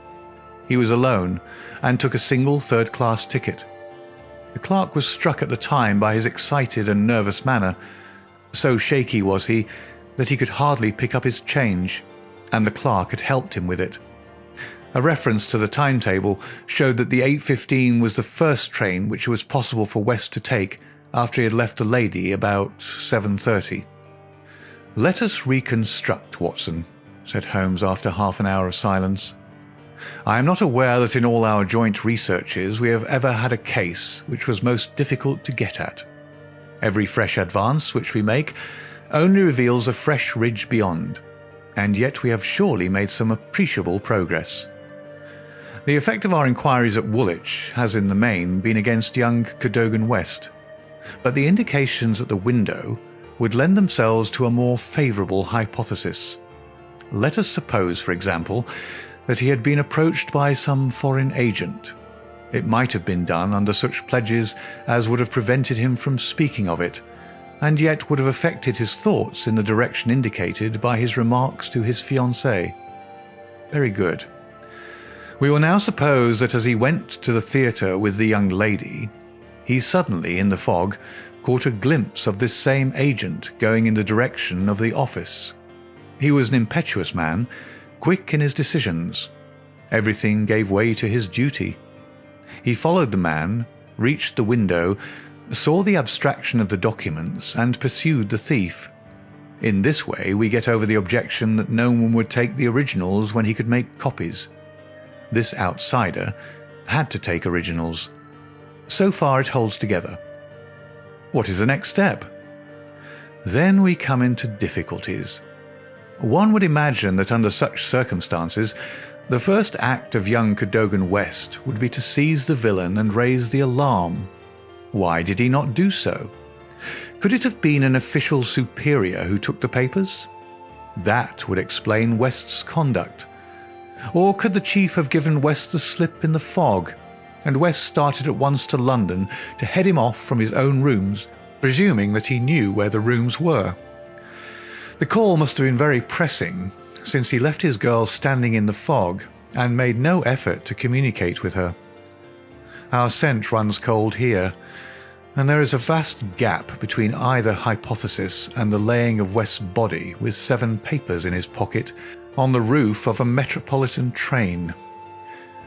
He was alone, and took a single third-class ticket. The clerk was struck at the time by his excited and nervous manner. So shaky was he that he could hardly pick up his change, and the clerk had helped him with it. A reference to the timetable showed that the 8:15 was the first train which it was possible for West to take after he had left the lady about 7:30. "Let us reconstruct, Watson," said Holmes after half an hour of silence. "I am not aware that in all our joint researches we have ever had a case which was most difficult to get at. Every fresh advance which we make only reveals a fresh ridge beyond, and yet we have surely made some appreciable progress. The effect of our inquiries at Woolwich has in the main been against young Cadogan West, but the indications at the window would lend themselves to a more favourable hypothesis. Let us suppose, for example, that he had been approached by some foreign agent. It might have been done under such pledges as would have prevented him from speaking of it, and yet would have affected his thoughts in the direction indicated by his remarks to his fiancée. Very good. We will now suppose that as he went to the theatre with the young lady, he suddenly, in the fog, caught a glimpse of this same agent going in the direction of the office. He was an impetuous man, quick in his decisions. Everything gave way to his duty. He followed the man, reached the window, saw the abstraction of the documents, and pursued the thief. In this way we get over the objection that no one would take the originals when he could make copies. This outsider had to take originals. So far it holds together. What is the next step? Then we come into difficulties. One would imagine that under such circumstances, the first act of young Cadogan West would be to seize the villain and raise the alarm. Why did he not do so? Could it have been an official superior who took the papers? That would explain West's conduct. Or could the chief have given West the slip in the fog, and West started at once to London to head him off from his own rooms, presuming that he knew where the rooms were? The call must have been very pressing, since he left his girl standing in the fog and made no effort to communicate with her. Our scent runs cold here, and there is a vast gap between either hypothesis and the laying of West's body with 7 papers in his pocket on the roof of a metropolitan train.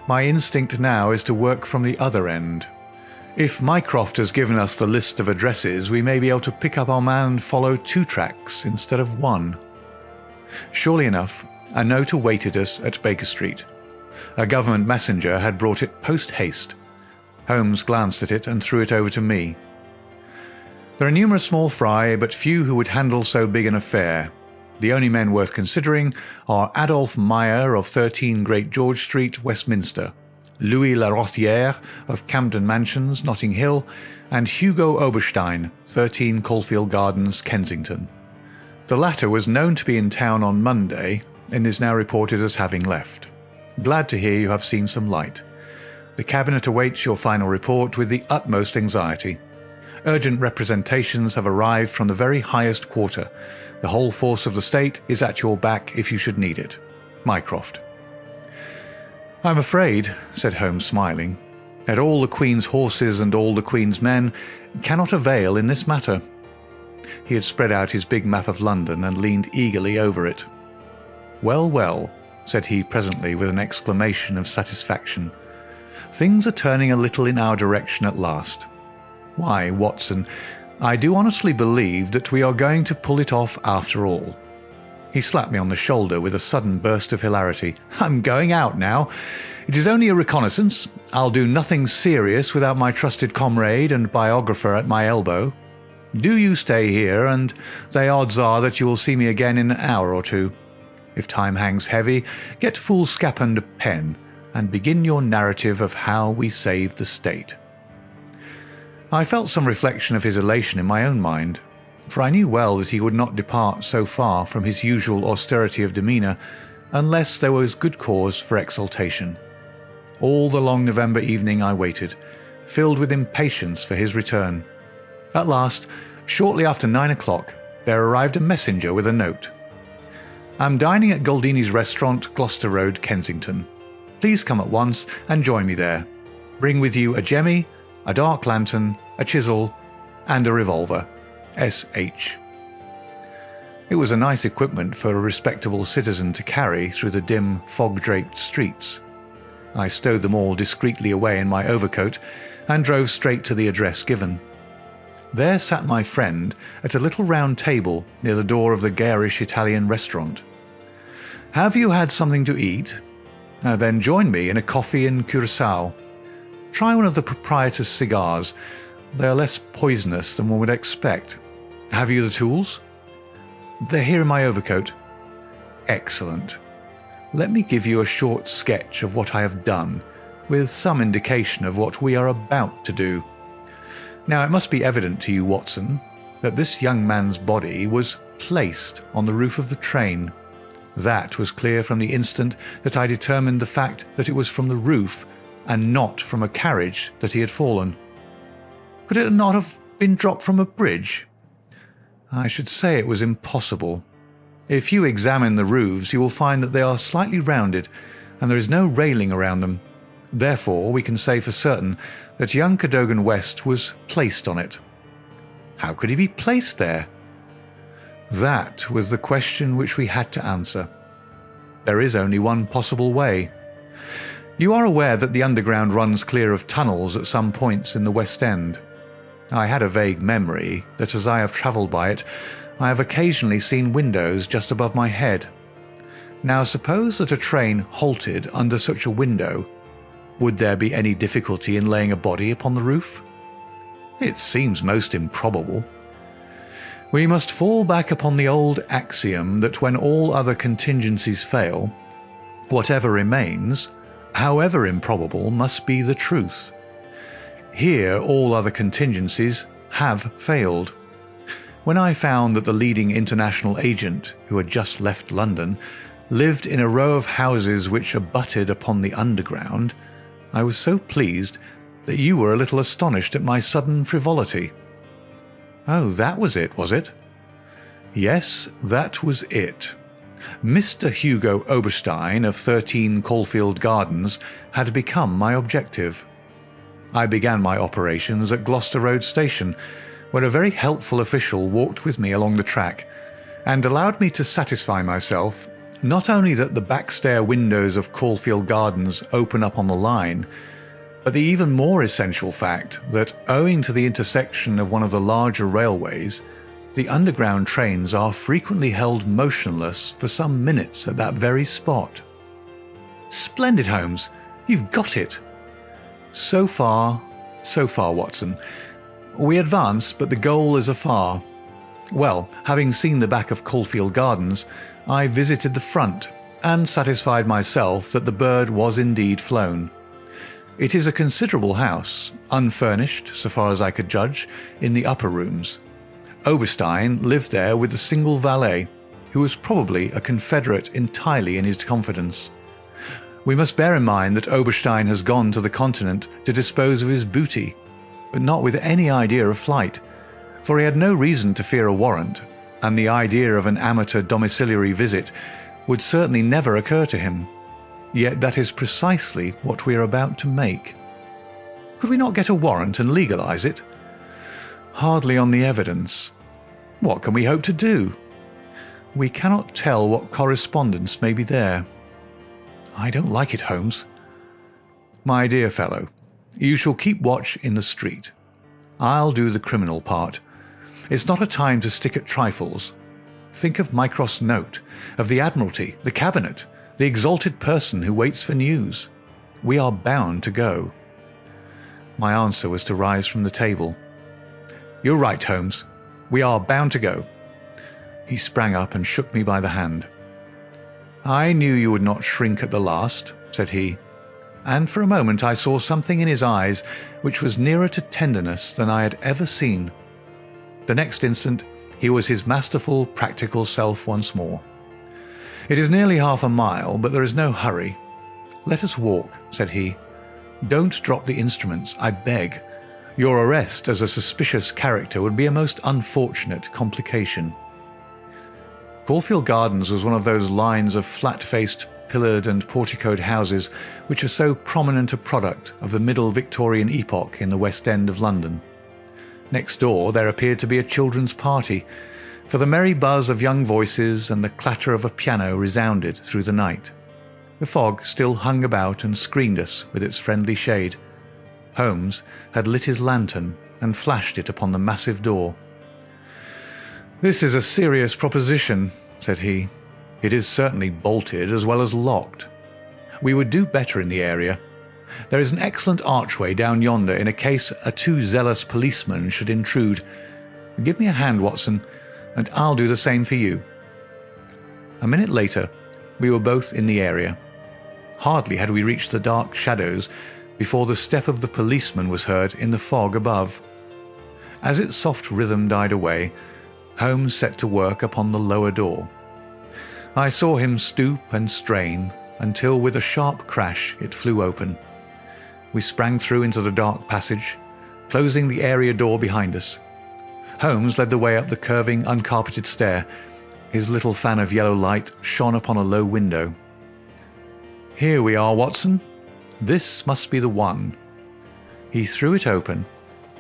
My instinct now is to work from the other end. If Mycroft has given us the list of addresses, we may be able to pick up our man and follow 2 tracks instead of 1. Surely enough, a note awaited us at Baker Street. A government messenger had brought it post-haste. Holmes glanced at it and threw it over to me. There are numerous small fry, but few who would handle so big an affair. The only men worth considering are Adolphe Meyer of 13 Great George Street, Westminster, Louis Larothière of Camden Mansions, Notting Hill, and Hugo Oberstein, 13 Caulfield Gardens, Kensington. The latter was known to be in town on Monday and is now reported as having left. Glad to hear you have seen some light. The Cabinet awaits your final report with the utmost anxiety. Urgent representations have arrived from the very highest quarter. The whole force of the state is at your back if you should need it. Mycroft. "I'm afraid," said Holmes, smiling, "that all the Queen's horses and all the Queen's men cannot avail in this matter." He had spread out his big map of London and leaned eagerly over it. "Well, well," said he presently with an exclamation of satisfaction. "Things are turning a little in our direction at last. Why, Watson, I do honestly believe that we are going to pull it off after all." He slapped me on the shoulder with a sudden burst of hilarity. "I'm going out now. It is only a reconnaissance. I'll do nothing serious without my trusted comrade and biographer at my elbow. Do you stay here, and the odds are that you will see me again in an hour or 2. If time hangs heavy, get foolscap and a pen, and begin your narrative of how we saved the state." I felt some reflection of his elation in my own mind, for I knew well that he would not depart so far from his usual austerity of demeanour unless there was good cause for exultation. All the long November evening I waited, filled with impatience for his return. At last, shortly after 9 o'clock, there arrived a messenger with a note. "I'm dining at Goldini's restaurant, Gloucester Road, Kensington. Please come at once and join me there. Bring with you a jemmy, a dark lantern, a chisel, and a revolver. S.H." It was a nice equipment for a respectable citizen to carry through the dim, fog-draped streets. I stowed them all discreetly away in my overcoat and drove straight to the address given. There sat my friend at a little round table near the door of the garish Italian restaurant. "Have you had something to eat? Then join me in a coffee and curacao. Try one of the proprietor's cigars. They are less poisonous than one would expect. Have you the tools?" "They're here in my overcoat." "Excellent. Let me give you a short sketch of what I have done, with some indication of what we are about to do. Now, it must be evident to you, Watson, that this young man's body was placed on the roof of the train. That was clear from the instant that I determined the fact that it was from the roof and not from a carriage that he had fallen. Could it not have been dropped from a bridge? I should say it was impossible. If you examine the roofs, you will find that they are slightly rounded, and there is no railing around them. Therefore, we can say for certain that young Cadogan West was placed on it. How could he be placed there? That was the question which we had to answer. There is only one possible way. You are aware that the underground runs clear of tunnels at some points in the West End. I had a vague memory that as I have travelled by it, I have occasionally seen windows just above my head. Now suppose that a train halted under such a window. Would there be any difficulty in laying a body upon the roof? It seems most improbable. We must fall back upon the old axiom that when all other contingencies fail, whatever remains, however improbable, must be the truth. Here all other contingencies have failed. When I found that the leading international agent, who had just left London, lived in a row of houses which abutted upon the underground, I was so pleased that you were a little astonished at my sudden frivolity. Oh, that was it, was it? Yes, that was it. Mr. Hugo Oberstein of 13 Caulfield Gardens had become my objective. I began my operations at Gloucester Road Station, where a very helpful official walked with me along the track, and allowed me to satisfy myself not only that the backstair windows of Caulfield Gardens open up on the line, but the even more essential fact that, owing to the intersection of one of the larger railways, the underground trains are frequently held motionless for some minutes at that very spot. Splendid, Holmes! You've got it! So far, Watson. We advance, but the goal is afar. Well, having seen the back of Caulfield Gardens, I visited the front, and satisfied myself that the bird was indeed flown. It is a considerable house, unfurnished, so far as I could judge, in the upper rooms. Oberstein lived there with a single valet, who was probably a confederate entirely in his confidence. We must bear in mind that Oberstein has gone to the continent to dispose of his booty, but not with any idea of flight, for he had no reason to fear a warrant, and the idea of an amateur domiciliary visit would certainly never occur to him. Yet that is precisely what we are about to make. Could we not get a warrant and legalize it? Hardly on the evidence. What can we hope to do? We cannot tell what correspondence may be there. I don't like it, Holmes. My dear fellow, you shall keep watch in the street. I'll do the criminal part. It's not a time to stick at trifles. Think of Mycroft's note, of the Admiralty, the Cabinet, the exalted person who waits for news. We are bound to go. My answer was to rise from the table. You're right, Holmes. We are bound to go. He sprang up and shook me by the hand. "I knew you would not shrink at the last," said he, and for a moment I saw something in his eyes which was nearer to tenderness than I had ever seen. The next instant he was his masterful, practical self once more. "It is nearly half a mile, but there is no hurry. Let us walk," said he. "Don't drop the instruments, I beg. Your arrest as a suspicious character would be a most unfortunate complication." Caulfield Gardens was one of those lines of flat-faced, pillared and porticoed houses which are so prominent a product of the middle Victorian epoch in the West End of London. Next door there appeared to be a children's party, for the merry buzz of young voices and the clatter of a piano resounded through the night. The fog still hung about and screened us with its friendly shade. Holmes had lit his lantern and flashed it upon the massive door. "This is a serious proposition," said he. "It is certainly bolted as well as locked. We would do better in the area. There is an excellent archway down yonder in a case a too zealous policeman should intrude. Give me a hand, Watson, and I'll do the same for you." A minute later we were both in the area. Hardly had we reached the dark shadows before the step of the policeman was heard in the fog above. As its soft rhythm died away, Holmes set to work upon the lower door. I saw him stoop and strain until with a sharp crash it flew open. We sprang through into the dark passage, closing the area door behind us. Holmes led the way up the curving, uncarpeted stair. His little fan of yellow light shone upon a low window. "Here we are, Watson. This must be the one." He threw it open,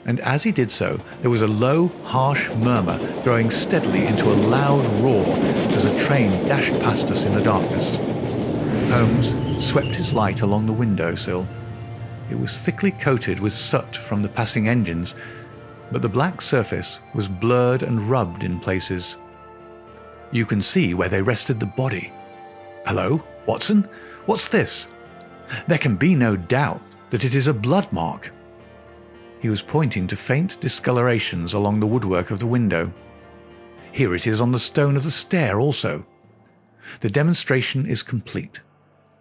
and as he did so there was a low, harsh murmur growing steadily into a loud roar as a train dashed past us in the darkness. Holmes swept his light along the window-sill. It was thickly coated with soot from the passing engines, but the black surface was blurred and rubbed in places. "You can see where they rested the body. Hello, Watson, what's this? There can be no doubt that it is a blood mark." He was pointing to faint discolorations along the woodwork of the window. "Here it is on the stone of the stair also. The demonstration is complete.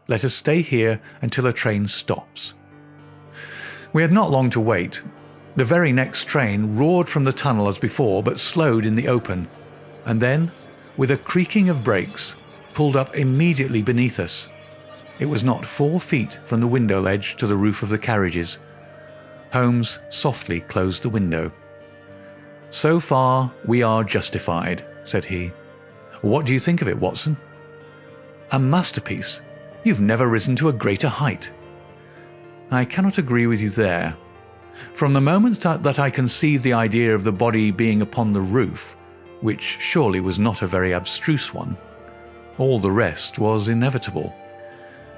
Let us stay here until a train stops." We had not long to wait. The very next train roared from the tunnel as before, but slowed in the open, and then, with a creaking of brakes, pulled up immediately beneath us. It was not 4 feet from the window ledge to the roof of the carriages. Holmes softly closed the window. "So far we are justified," said he. "What do you think of it, Watson?" "A masterpiece. You've never risen to a greater height." "I cannot agree with you there. From the moment that I conceived the idea of the body being upon the roof, which surely was not a very abstruse one, all the rest was inevitable.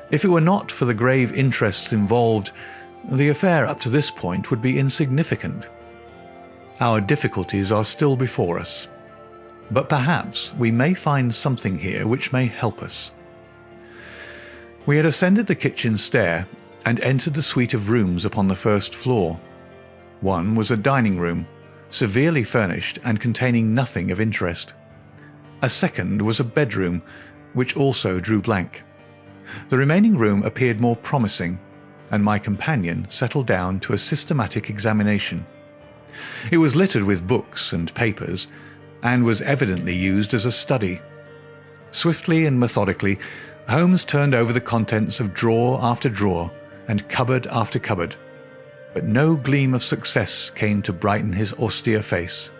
If it were not for the grave interests involved, the affair up to this point would be insignificant. Our difficulties are still before us, but perhaps we may find something here which may help us." We had ascended the kitchen stair and entered the suite of rooms upon the first floor. One was a dining room, severely furnished and containing nothing of interest. A second was a bedroom, which also drew blank. The remaining room appeared more promising, and my companion settled down to a systematic examination. It was littered with books and papers, and was evidently used as a study. Swiftly and methodically, Holmes turned over the contents of drawer after drawer and cupboard after cupboard, but no gleam of success came to brighten his austere face.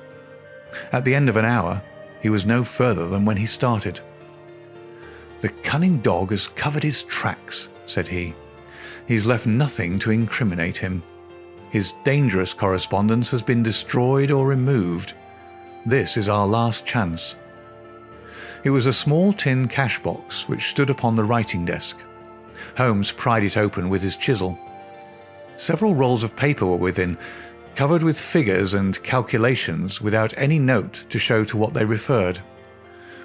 At the end of an hour, he was no further than when he started. "The cunning dog has covered his tracks," said he. "He's left nothing to incriminate him. His dangerous correspondence has been destroyed or removed. This is our last chance." It was a small tin cash box which stood upon the writing desk. Holmes pried it open with his chisel. Several rolls of paper were within, covered with figures and calculations without any note to show to what they referred.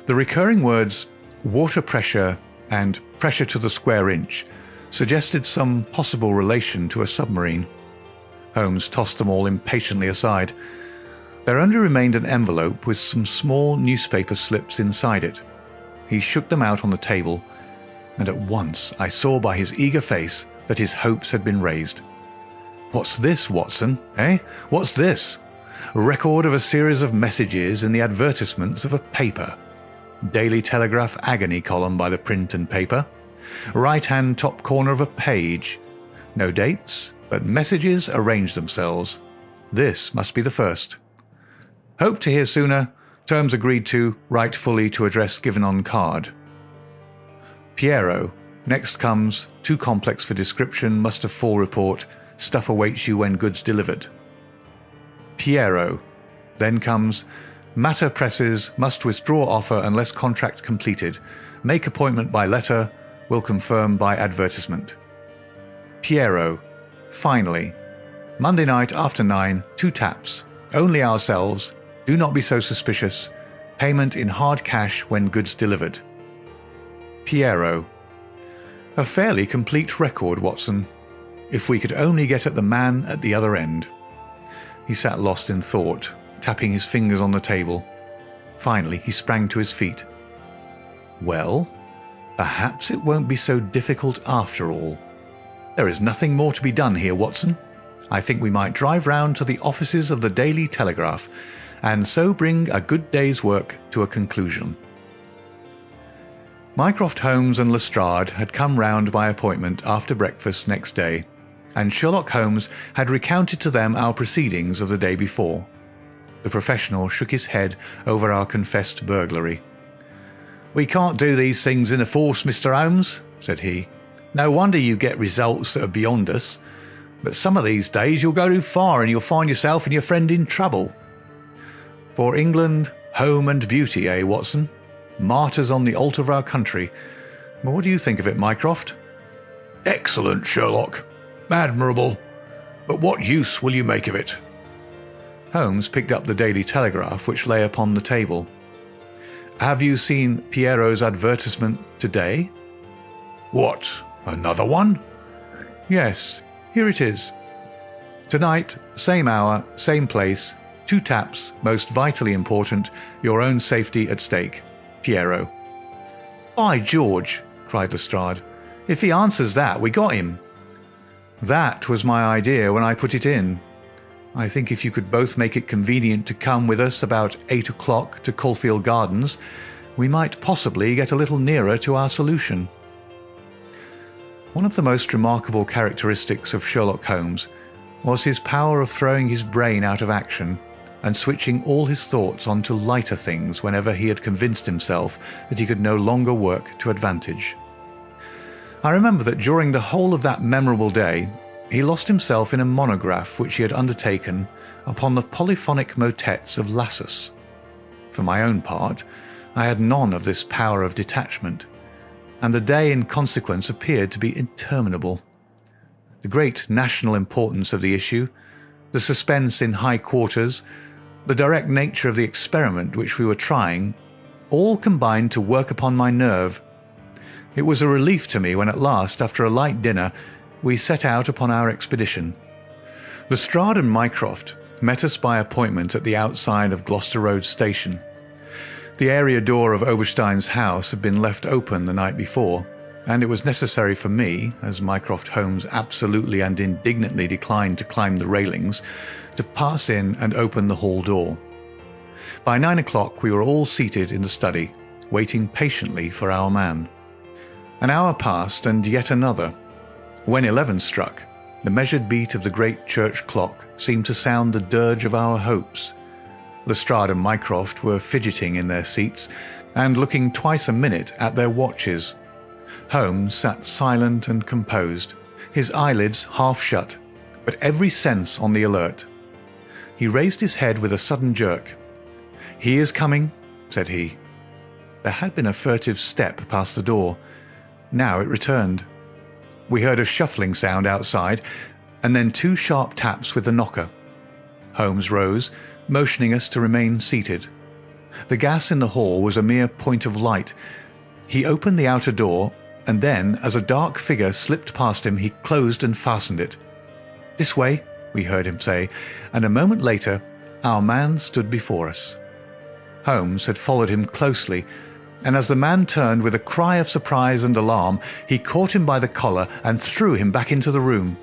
The recurring words "water pressure" and "pressure to the square inch" suggested some possible relation to a submarine. Holmes tossed them all impatiently aside. There only remained an envelope with some small newspaper slips inside it. He shook them out on the table, and at once I saw by his eager face that his hopes had been raised. "What's this, Watson, eh? What's this? A record of a series of messages in the advertisements of a paper. Daily Telegraph agony column by the print and paper. Right-hand top corner of a page. No dates, but messages arrange themselves. This must be the first. Hope to hear sooner. Terms agreed to. Write fully to address given on card. Piero. Next comes, too complex for description, must have full report. Stuff awaits you when goods delivered. Piero. Then comes, matter presses, must withdraw offer unless contract completed. Make appointment by letter, will confirm by advertisement. Piero. Finally. Monday night after 9, 2 taps. Only ourselves. Do not be so suspicious. Payment in hard cash when goods delivered. Piero. A fairly complete record, Watson. If we could only get at the man at the other end. He sat lost in thought, tapping his fingers on the table. Finally, he sprang to his feet. Well, perhaps it won't be so difficult after all. There is nothing more to be done here, Watson. I think we might drive round to the offices of the Daily Telegraph, and so bring a good day's work to a conclusion. Mycroft Holmes and Lestrade had come round by appointment after breakfast next day, and Sherlock Holmes had recounted to them our proceedings of the day before. The professional shook his head over our confessed burglary. "We can't do these things in a force, Mr. Holmes," said he. "No wonder you get results that are beyond us. But some of these days you'll go too far and you'll find yourself and your friend in trouble. For England, home and beauty, eh, Watson? Martyrs on the altar of our country. Well, what do you think of it, Mycroft?" "Excellent, Sherlock. Admirable. But what use will you make of it?" Holmes picked up the Daily Telegraph, which lay upon the table. "Have you seen Piero's advertisement today?" "What, another one?" "Yes, here it is. Tonight, same hour, same place, 2 taps, most vitally important, your own safety at stake. Piero." "By George," cried Lestrade, "if he answers that, we got him." "That was my idea when I put it in. I think if you could both make it convenient to come with us about 8 o'clock to Caulfield Gardens, we might possibly get a little nearer to our solution." One of the most remarkable characteristics of Sherlock Holmes was his power of throwing his brain out of action and switching all his thoughts onto lighter things whenever he had convinced himself that he could no longer work to advantage. I remember that during the whole of that memorable day he lost himself in a monograph which he had undertaken upon the polyphonic motets of Lassus. For my own part, I had none of this power of detachment, and the day in consequence appeared to be interminable. The great national importance of the issue, the suspense in high quarters, the direct nature of the experiment which we were trying, all combined to work upon my nerve. It was a relief to me when at last, after a light dinner, we set out upon our expedition. Lestrade and Mycroft met us by appointment at the outside of Gloucester Road Station. The area door of Oberstein's house had been left open the night before, and it was necessary for me, as Mycroft Holmes absolutely and indignantly declined to climb the railings, to pass in and open the hall door. By 9 o'clock we were all seated in the study, waiting patiently for our man. An hour passed, and yet another. When 11 struck, the measured beat of the great church clock seemed to sound the dirge of our hopes. Lestrade and Mycroft were fidgeting in their seats and looking twice a minute at their watches. Holmes sat silent and composed, his eyelids half shut, but every sense on the alert. He raised his head with a sudden jerk. "He is coming," said he. There had been a furtive step past the door. Now it returned. We heard a shuffling sound outside, and then 2 sharp taps with the knocker. Holmes rose, motioning us to remain seated. The gas in the hall was a mere point of light. He opened the outer door, and then, as a dark figure slipped past him, he closed and fastened it. "This way," we heard him say, and a moment later our man stood before us. Holmes had followed him closely, and as the man turned with a cry of surprise and alarm, he caught him by the collar and threw him back into the room.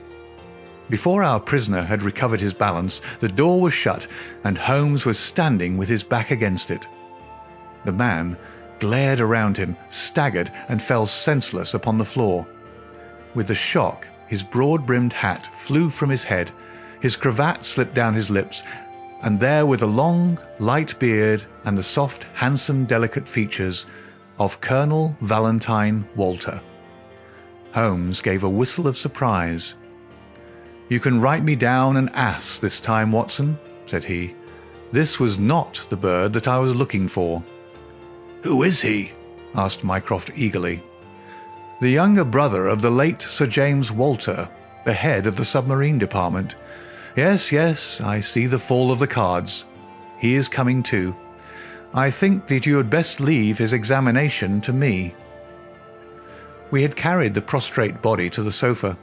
Before our prisoner had recovered his balance, the door was shut, and Holmes was standing with his back against it. The man glared around him, staggered, and fell senseless upon the floor. With the shock, his broad-brimmed hat flew from his head, his cravat slipped down his lips, and there were the long, light beard and the soft, handsome, delicate features of Colonel Valentine Walter. Holmes gave a whistle of surprise. "You can write me down an ass this time, Watson," said he. "This was not the bird that I was looking for." "Who is he?" asked Mycroft eagerly. "The younger brother of the late Sir James Walter, the head of the submarine department. Yes, yes, I see the fall of the cards. He is coming too. I think that you had best leave his examination to me." We had carried the prostrate body to the sofa.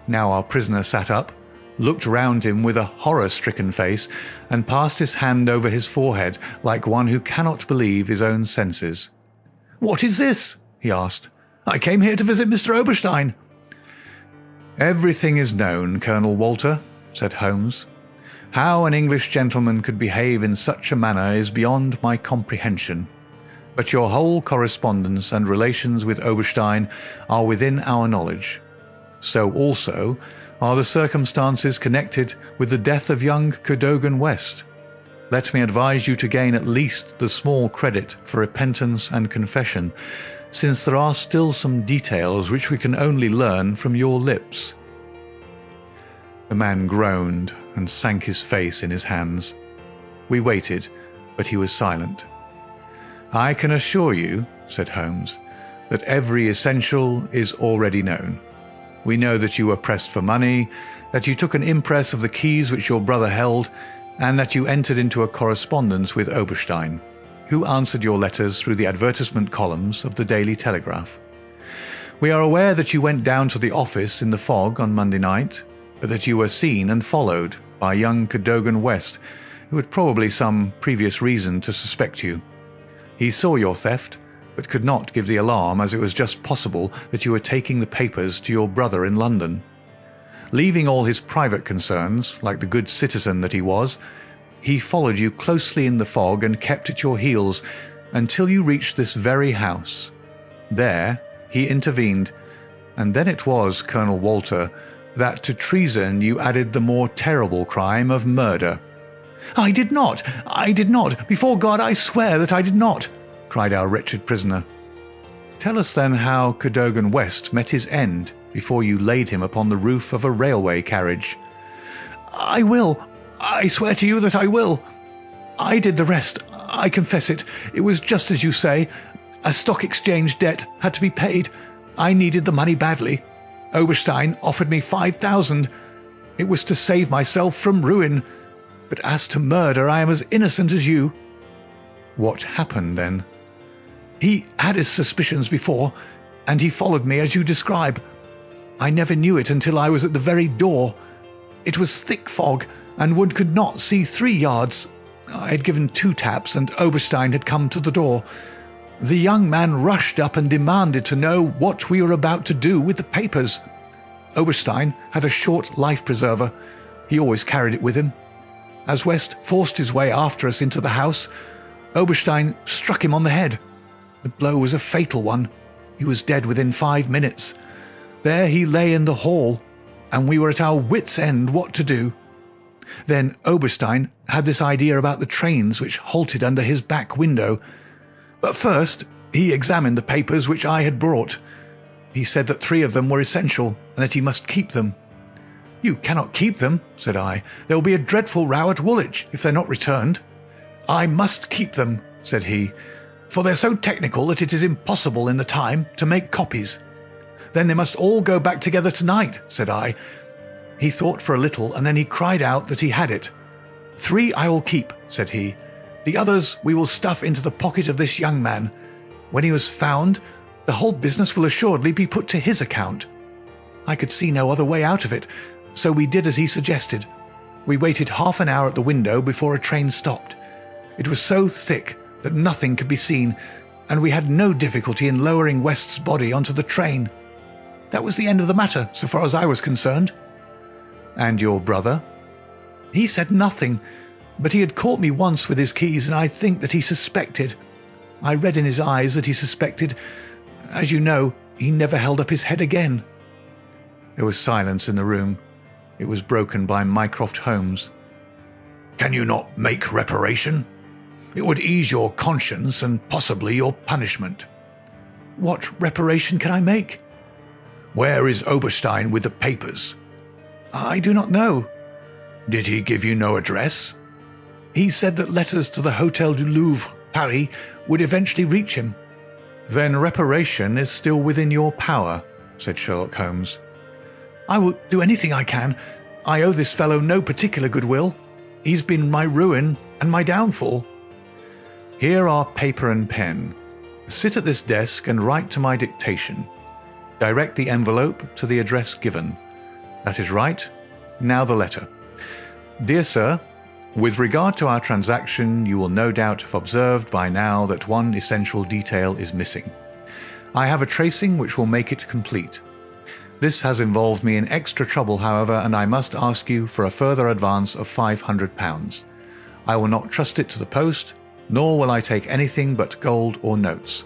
Now our prisoner sat up, looked round him with a horror-stricken face, and passed his hand over his forehead like one who cannot believe his own senses. "What is this?" he asked. "I came here to visit Mr. Oberstein." "Everything is known, Colonel Walter," said Holmes. "How an English gentleman could behave in such a manner is beyond my comprehension. But your whole correspondence and relations with Oberstein are within our knowledge. So also are the circumstances connected with the death of young Cadogan West. Let me advise you to gain at least the small credit for repentance and confession, since there are still some details which we can only learn from your lips." The man groaned and sank his face in his hands. We waited, but he was silent. "I can assure you," said Holmes, "that every essential is already known. We know that you were pressed for money, that you took an impress of the keys which your brother held, and that you entered into a correspondence with Oberstein, who answered your letters through the advertisement columns of the Daily Telegraph. We are aware that you went down to the office in the fog on Monday night, but that you were seen and followed by young Cadogan West, who had probably some previous reason to suspect you. He saw your theft, but could not give the alarm, as it was just possible that you were taking the papers to your brother in London. Leaving all his private concerns, like the good citizen that he was, he followed you closely in the fog and kept at your heels until you reached this very house. There he intervened, and then it was, Colonel Walter, that to treason you added the more terrible crime of murder." "I did not! I did not! Before God, I swear that I did not!" cried our wretched prisoner. "Tell us then how Cadogan West met his end before you laid him upon the roof of a railway carriage." "I will! I swear to you that I will! I did the rest. I confess it. It was just as you say. A stock exchange debt had to be paid. I needed the money badly. Oberstein offered me 5,000. It was to save myself from ruin. But as to murder, I am as innocent as you." "What happened then?" "He had his suspicions before, and he followed me as you describe. I never knew it until I was at the very door. It was thick fog, and one could not see 3 yards. I had given 2 taps, and Oberstein had come to the door. The young man rushed up and demanded to know what we were about to do with the papers. Oberstein had a short life-preserver. He always carried it with him. As West forced his way after us into the house, Oberstein struck him on the head. The blow was a fatal one. He was dead within 5 minutes. There he lay in the hall, and we were at our wits' end what to do. Then Oberstein had this idea about the trains which halted under his back window. But first he examined the papers which I had brought. He said that 3 of them were essential, and that he must keep them. 'You cannot keep them,' said I. 'There will be a dreadful row at Woolwich if they're not returned.' 'I must keep them,' said he, 'for they're so technical that it is impossible in the time to make copies.' 'Then they must all go back together tonight,' said I. He thought for a little, and then he cried out that he had it. 'Three I will keep,' said he. 'The others we will stuff into the pocket of this young man. When he was found, the whole business will assuredly be put to his account.' I could see no other way out of it, so we did as he suggested. We waited half an hour at the window before a train stopped. It was so thick that nothing could be seen, and we had no difficulty in lowering West's body onto the train. That was the end of the matter, so far as I was concerned. And your brother? He said nothing, but he had caught me once with his keys, and I think that he suspected. I read in his eyes that he suspected. As you know, he never held up his head again." There was silence in the room. It was broken by Mycroft Holmes. "Can you not make reparation? It would ease your conscience and possibly your punishment." "What reparation can I make?" "Where is Oberstein with the papers?" "I do not know." "Did he give you no address?" "He said that letters to the Hôtel du Louvre, Paris, would eventually reach him." "Then reparation is still within your power," said Sherlock Holmes. "I will do anything I can. I owe this fellow no particular goodwill. He's been my ruin and my downfall." "Here are paper and pen. Sit at this desk and write to my dictation. Direct the envelope to the address given. That is right. Now the letter. Dear Sir, with regard to our transaction, you will no doubt have observed by now that one essential detail is missing. I have a tracing which will make it complete. This has involved me in extra trouble, however, and I must ask you for a further advance of £500. I will not trust it to the post, nor will I take anything but gold or notes.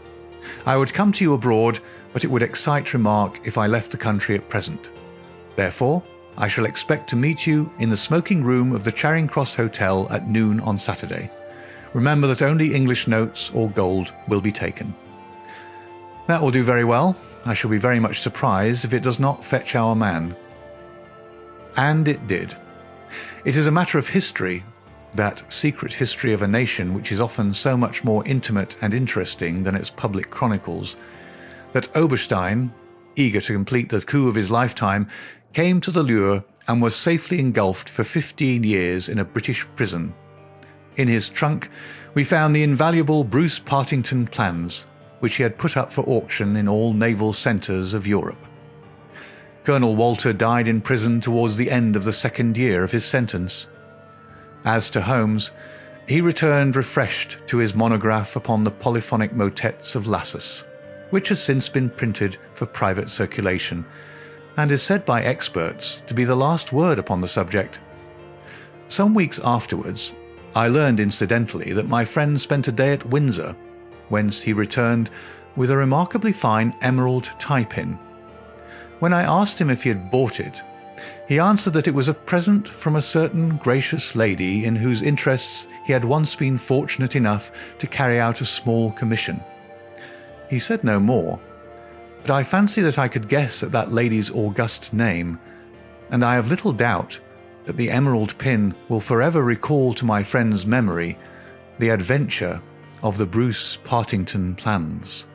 I would come to you abroad, but it would excite remark if I left the country at present. Therefore, I shall expect to meet you in the smoking room of the Charing Cross Hotel at noon on Saturday. Remember that only English notes or gold will be taken." "That will do very well. I shall be very much surprised if it does not fetch our man." And it did. It is a matter of history, that secret history of a nation which is often so much more intimate and interesting than its public chronicles, that Oberstein, eager to complete the coup of his lifetime, came to the lure and was safely engulfed for 15 years in a British prison. In his trunk we found the invaluable Bruce Partington plans, which he had put up for auction in all naval centres of Europe. Colonel Walter died in prison towards the end of the second year of his sentence. As to Holmes, he returned refreshed to his monograph upon the polyphonic motets of Lassus, which has since been printed for private circulation, and is said by experts to be the last word upon the subject. Some weeks afterwards, I learned incidentally that my friend spent a day at Windsor, whence he returned with a remarkably fine emerald tie-pin. When I asked him if he had bought it, he answered that it was a present from a certain gracious lady in whose interests he had once been fortunate enough to carry out a small commission. He said no more, but I fancy that I could guess at that lady's august name, and I have little doubt that the emerald pin will forever recall to my friend's memory the adventure of the Bruce Partington plans.